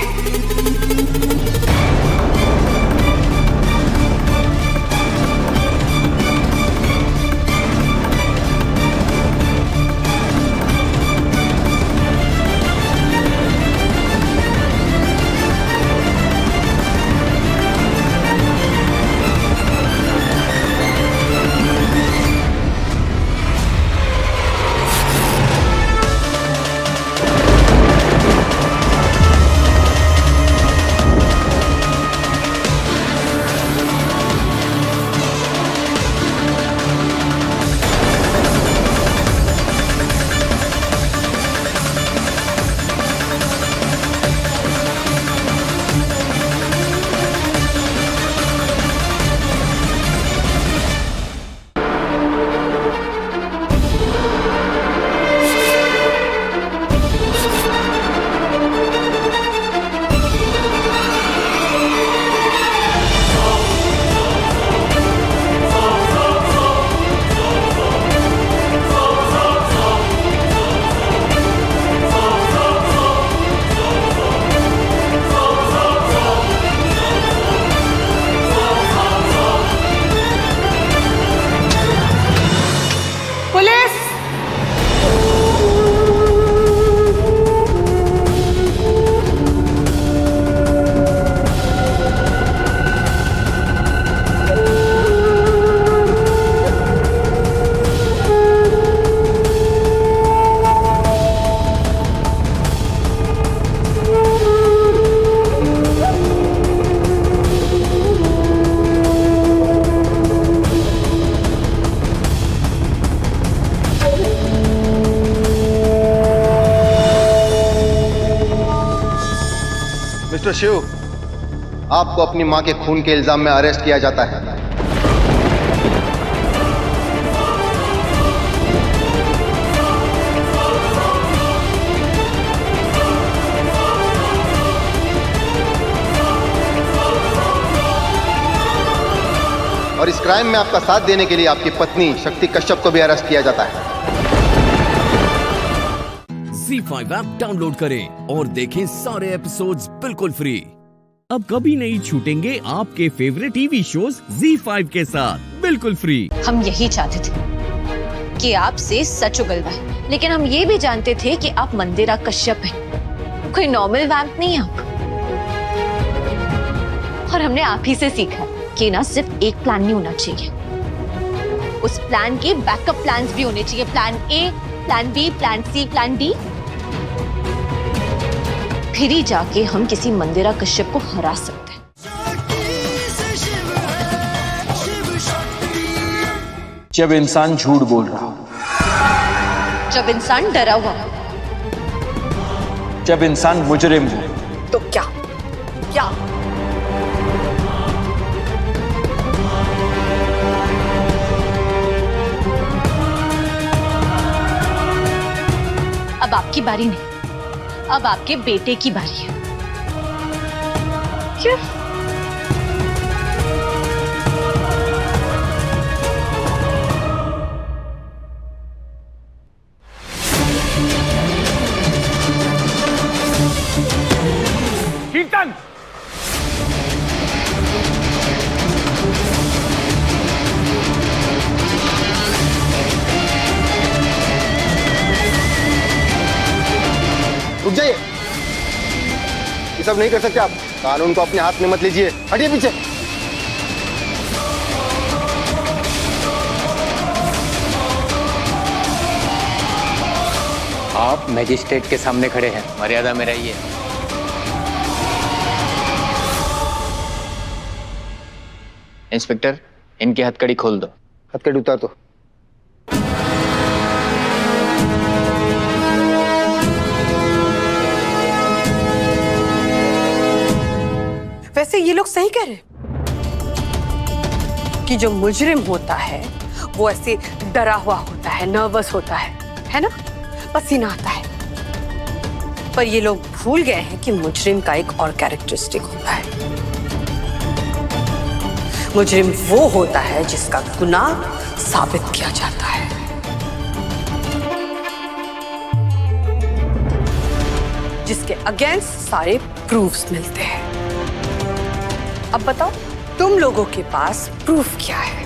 मिस्टर शिव, आपको अपनी मां के खून के इल्जाम में अरेस्ट किया जाता है। और इस क्राइम में आपका साथ देने के लिए आपकी पत्नी शक्ति कश्यप को भी अरेस्ट किया जाता है। ZEE5 ऐप डाउनलोड करें और देखें सारे एपिसोड्स बिल्कुल फ्री। अब कभी नहीं छूटेंगे आपके फेवरेट टीवी शोज ZEE5 के साथ बिल्कुल फ्री। हम यही चाहते थे कि आपसे सच उगलवाए, लेकिन हम ये भी जानते थे कि आप मंदिरा कश्यप हैं, कोई नॉर्मल वैम्प नहीं आप। और हमने आप ही से सीखा कि ना सिर्फ एक प्लान नहीं होना चाहिए, उस प्लान के बैकअप प्लान्स भी होने चाहिए। Plan A, plan B, plan C, plan D. फिर ही जाके हम किसी मंदिरा कश्यप को हरा सकते हैं। जब इंसान झूठ बोल रहा हो, जब इंसान डरा हुआ हो, जब इंसान मुजरिम हो, तो क्या क्या अब आपकी बारी नहीं, अब आपके बेटे की बारी है। क्या? कीर्तन, ये सब नहीं कर सकते आप। कानून को अपने हाथ में मत लीजिए, हटिए पीछे। आप मैजिस्ट्रेट के सामने खड़े हैं, मर्यादा में रहिए। इंस्पेक्टर, इनकी हथकड़ी खोल दो। हथकड़ी उतार दो। वैसे ये लोग सही कह रहे कि जो मुजरिम होता है वो ऐसे डरा हुआ होता है, नर्वस होता है ना, पसीना आता है। पर ये लोग भूल गए हैं कि मुजरिम का एक और कैरेक्टरिस्टिक होता है। मुजरिम वो होता है जिसका गुनाह साबित किया जाता है। जिसके अगेंस्ट सारे प्रूफ्स मिलते हैं। अब बताओ, तुम लोगों के पास प्रूफ क्या है?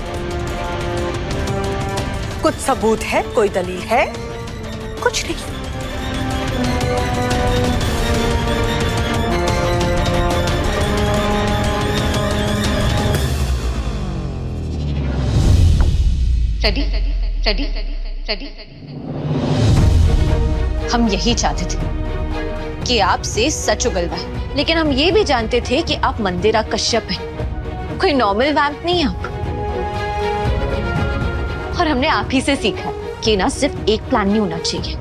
कुछ सबूत है? कोई दलील है? कुछ नहीं। रेडी। हम यही चाहते थे कि आपसे सच उगलवाए, लेकिन हम ये भी जानते थे कि आप मंदिरा कश्यप हैं, कोई नॉर्मल वैम्प नहीं आप। और हमने आप ही से सीखा कि ना सिर्फ एक प्लान नहीं होना चाहिए,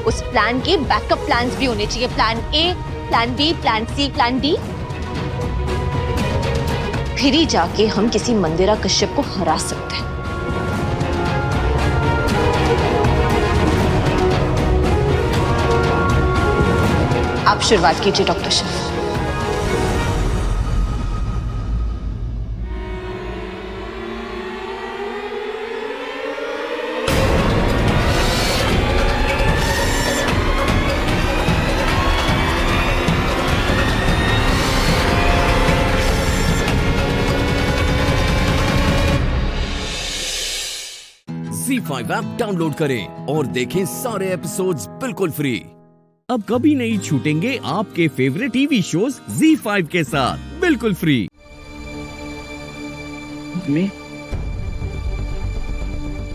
उस प्लान के बैकअप प्लान्स भी होने चाहिए। Plan A, plan B, plan C, plan D. फिर ही जाके हम किसी मंदिरा कश्यप को हरा सकते हैं। आप शुरुआत कीजिए doctor Sharma. ZEE5 app download करें और देखें सारे एपिसोड्स बिल्कुल फ्री। अब कभी नहीं छूटेंगे आपके फेवरेट टीवी शोज ZEE5 के साथ बिल्कुल फ्री। मम्मी,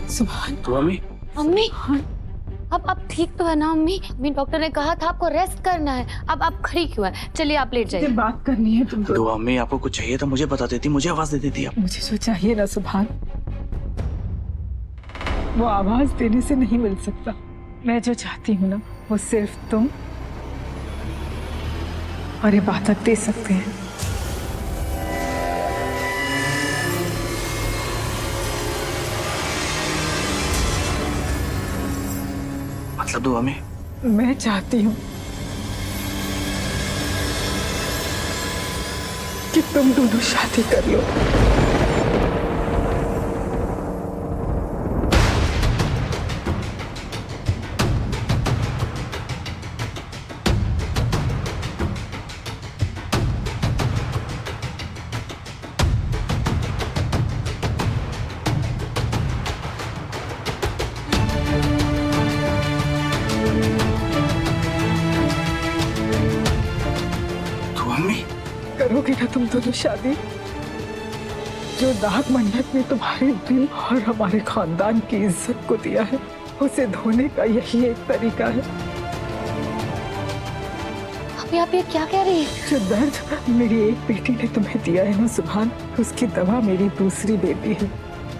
सुभान तो मम्मी, मम्मी अब ठीक तो है ना मम्मी? मम्मी डॉक्टर ने कहा था आपको रेस्ट करना है। अब आप खड़ी क्यों है? चलिए आप लेट जाइए। बात करनी है तुमको। तो मम्मी आपको कुछ चाहिए तो मुझे बता देती, मुझे आवाज दे देती आप। मुझे जो चाहिए ना सुभान, वो आवाज देने से नहीं मिल सकता। मैं जो चाहती हूँ ना, वो सिर्फ तुम और इबादत दे सकते हैं। मतलब दो हमें। मैं चाहती हूँ कि तुम दोनों शादी कर लो। करोगे ना तुम दोनों शादी? जो दाग मंडप में तुम्हारे दिल और हमारे खानदान की इज्जत को दिया है, उसे धोने का यही एक तरीका है। अभी आप ये क्या कह रही हैं? जो दर्द मेरी एक बेटी ने तुम्हें दिया है ना सुभान, उसकी दवा मेरी दूसरी बेटी है।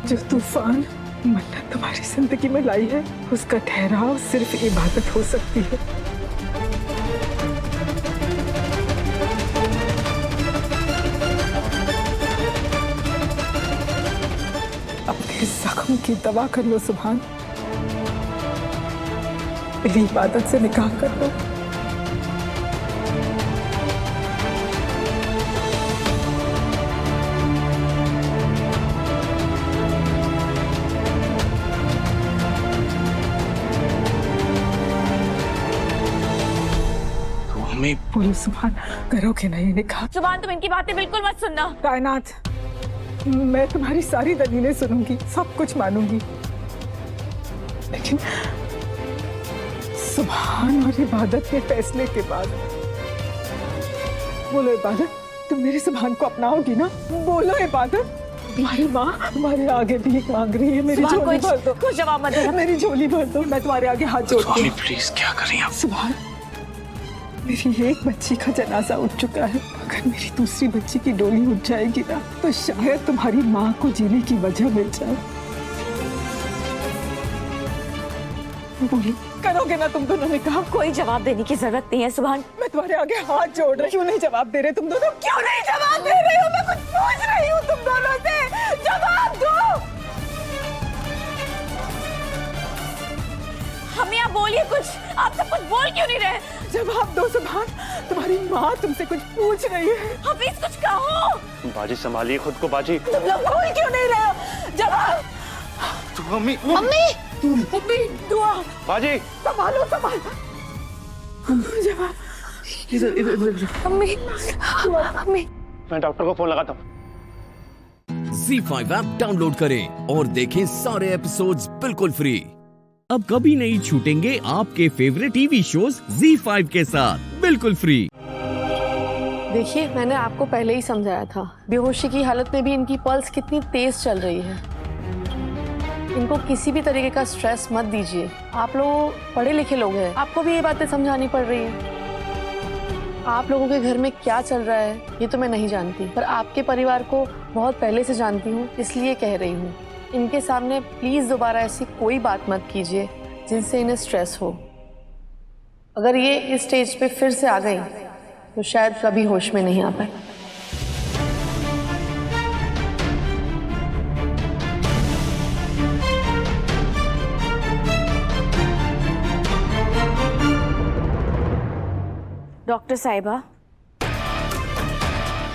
जो तूफान मन्नत तुम्हारी जिंदगी में लाई है, उसका ठहराव सिर्फ इबादत हो सकती है। अपने जख्म की दवा कर लो सुभान, मेरी इबादत से निकाह कर लो। बोलो सुभान, करोगे ना ये निकाह? सुभान तुम इनकी बातें बिल्कुल मत सुनना। कायनात, मैं तुम्हारी सारी दलीलें सुनूंगी, सब कुछ मानूंगी, लेकिन सुभान और इबादत के फैसले के बाद बोलो इबादत, तुम मेरे सुभान को अपनाओगी ना? बोलो इबादत। तुम्हारी माँ हमारे आगे भीख मांग रही है, मेरी झोली भर दो। कुछ जवाब मत देना, मेरी झोली भर दो, मैं तुम्हारे आगे हाथ जोड़ती हूँ। प्लीज क्या कर रही हैं आप? सुभान, मेरी एक बच्ची का जनाजा उठ चुका है, अगर मेरी दूसरी बच्ची की डोली उठ जाएगी ना तो शायद तुम्हारी माँ को जीने की वजह मिल जाए। बोलो, करोगे ना तुम दोनों ने कहा? कोई जवाब देने की जरूरत नहीं है सुभान। मैं तुम्हारे आगे हाथ जोड़ रही हूँ। क्यों नहीं जवाब दे रहे तुम दोनों? क्यों नहीं जवाब दे रही हो? मैं कुछ पूछ रही हूँ तुम दोनों से, जवाब दो। हम यहाँ बोलिए कुछ, आप सब कुछ बोल क्यों नहीं रहे? जवाब दो सुभान, तुम्हारी माँ तुमसे कुछ पूछ रही है। हफीज कुछ कहो। बाजी संभालिए खुद को बाजी। तुम लोग बोल क्यों नहीं रहे हो? जवाब। मम्मी मम्मी दुआ। बाजी संभालो संभालो। जवाब। इधर इधर इधर। Mummy mummy. मैं डॉक्टर को फोन लगाता हूँ। ZEE5 ऐप डाउनलोड करें और देखें सारे एपिसोड्स बिल्कुल फ्री। अब कभी नहीं छूटेंगे आपके फेवरेट टीवी शोज ZEE5 के साथ बिल्कुल फ्री। देखिए, मैंने आपको पहले ही समझाया था, बेहोशी की हालत में भी इनकी पल्स कितनी तेज चल रही है। इनको किसी भी तरीके का स्ट्रेस मत दीजिए। आप लोग पढ़े लिखे लोग हैं, आपको भी ये बातें समझानी पड़ रही हैं। आप लोगों के घर में क्या चल रहा है ये तो मैं नहीं जानती, पर आपके परिवार को बहुत पहले से जानती हूँ, इसलिए कह रही हूँ। इनके सामने प्लीज दोबारा ऐसी कोई बात मत कीजिए जिनसे इन्हें स्ट्रेस हो। अगर ये इस स्टेज पे फिर से आ गई तो शायद कभी होश में नहीं आ पाए। डॉक्टर साहिबा,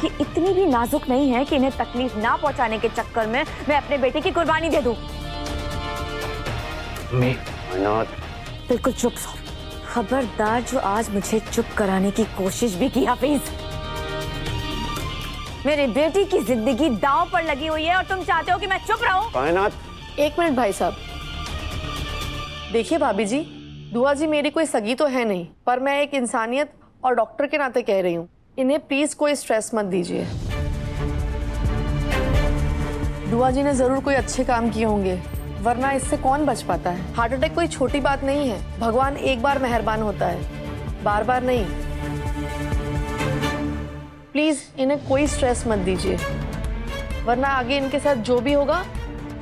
ये इतनी भी नाजुक नहीं है कि इन्हें तकलीफ ना पहुंचाने के चक्कर में मैं अपने बेटे की कुर्बानी दे दूं। बिल्कुल चुप सो। खबरदार जो आज मुझे चुप कराने की कोशिश भी की हफीज। मेरी बेटी की जिंदगी दांव पर लगी हुई है और तुम चाहते हो कि मैं चुप रहूं? कायनात। एक मिनट भाई साहब, देखिए भाभी जी, दुआ जी मेरी कोई सगी तो है नहीं, पर मैं एक इंसानियत और डॉक्टर के नाते कह रही हूँ, इन्हें प्लीज कोई स्ट्रेस मत दीजिए। दुआ जी ने जरूर कोई अच्छे काम किए होंगे, वरना इससे कौन बच पाता है। हार्ट अटैक कोई छोटी बात नहीं है। भगवान एक बार मेहरबान होता है, बार बार नहीं। प्लीज इन्हें कोई स्ट्रेस मत दीजिए, वरना आगे इनके साथ जो भी होगा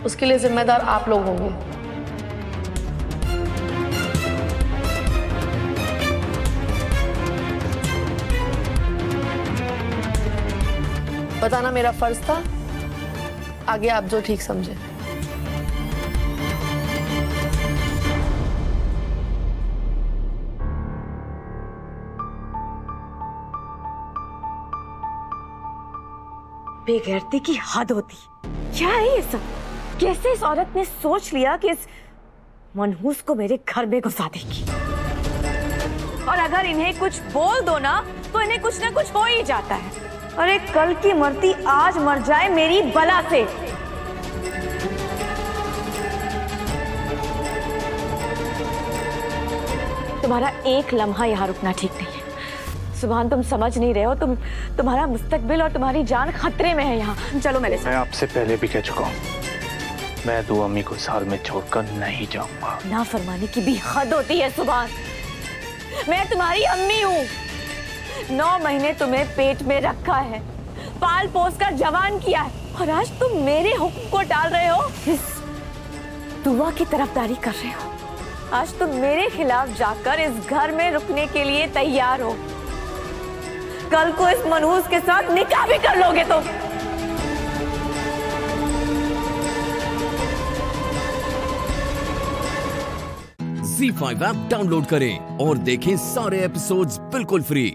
उसके लिए जिम्मेदार आप लोग होंगे। बताना मेरा फर्ज था, आगे आप जो ठीक समझे। बेगैरती की हद होती। क्या है ये सब? कैसे इस औरत ने सोच लिया कि इस मनहूस को मेरे घर में घुसा देगी? और अगर इन्हें कुछ बोल दो ना तो इन्हें कुछ ना कुछ हो ही जाता है। अरे कल की मरती आज मर जाए मेरी बला से। तुम्हारा एक लम्हा यहाँ रुकना ठीक नहीं है सुभान। तुम समझ नहीं रहे हो, तुम्हारा मुस्तकबिल और तुम्हारी जान खतरे में है यहाँ। चलो मेरे साथ। मैं आपसे पहले भी कह चुका हूँ, मैं दो अम्मी को साल में छोड़कर नहीं जाऊंगा। नाफरमानी की भी हद होती है सुभान। मैं तुम्हारी अम्मी हूँ, 9 महीने तुम्हें पेट में रखा है, पाल पोस कर जवान किया है, और आज तुम मेरे हुक्म को टाल रहे हो, इस दुआ की तरफदारी कर रहे हो। आज तुम मेरे खिलाफ जाकर इस घर में रुकने के लिए तैयार हो। कल को इस मनहूस के साथ निकाह भी कर लोगे तुम। ZEE5 ऐप डाउनलोड करें और देखें सारे एपिसोड्स बिल्कुल फ्री।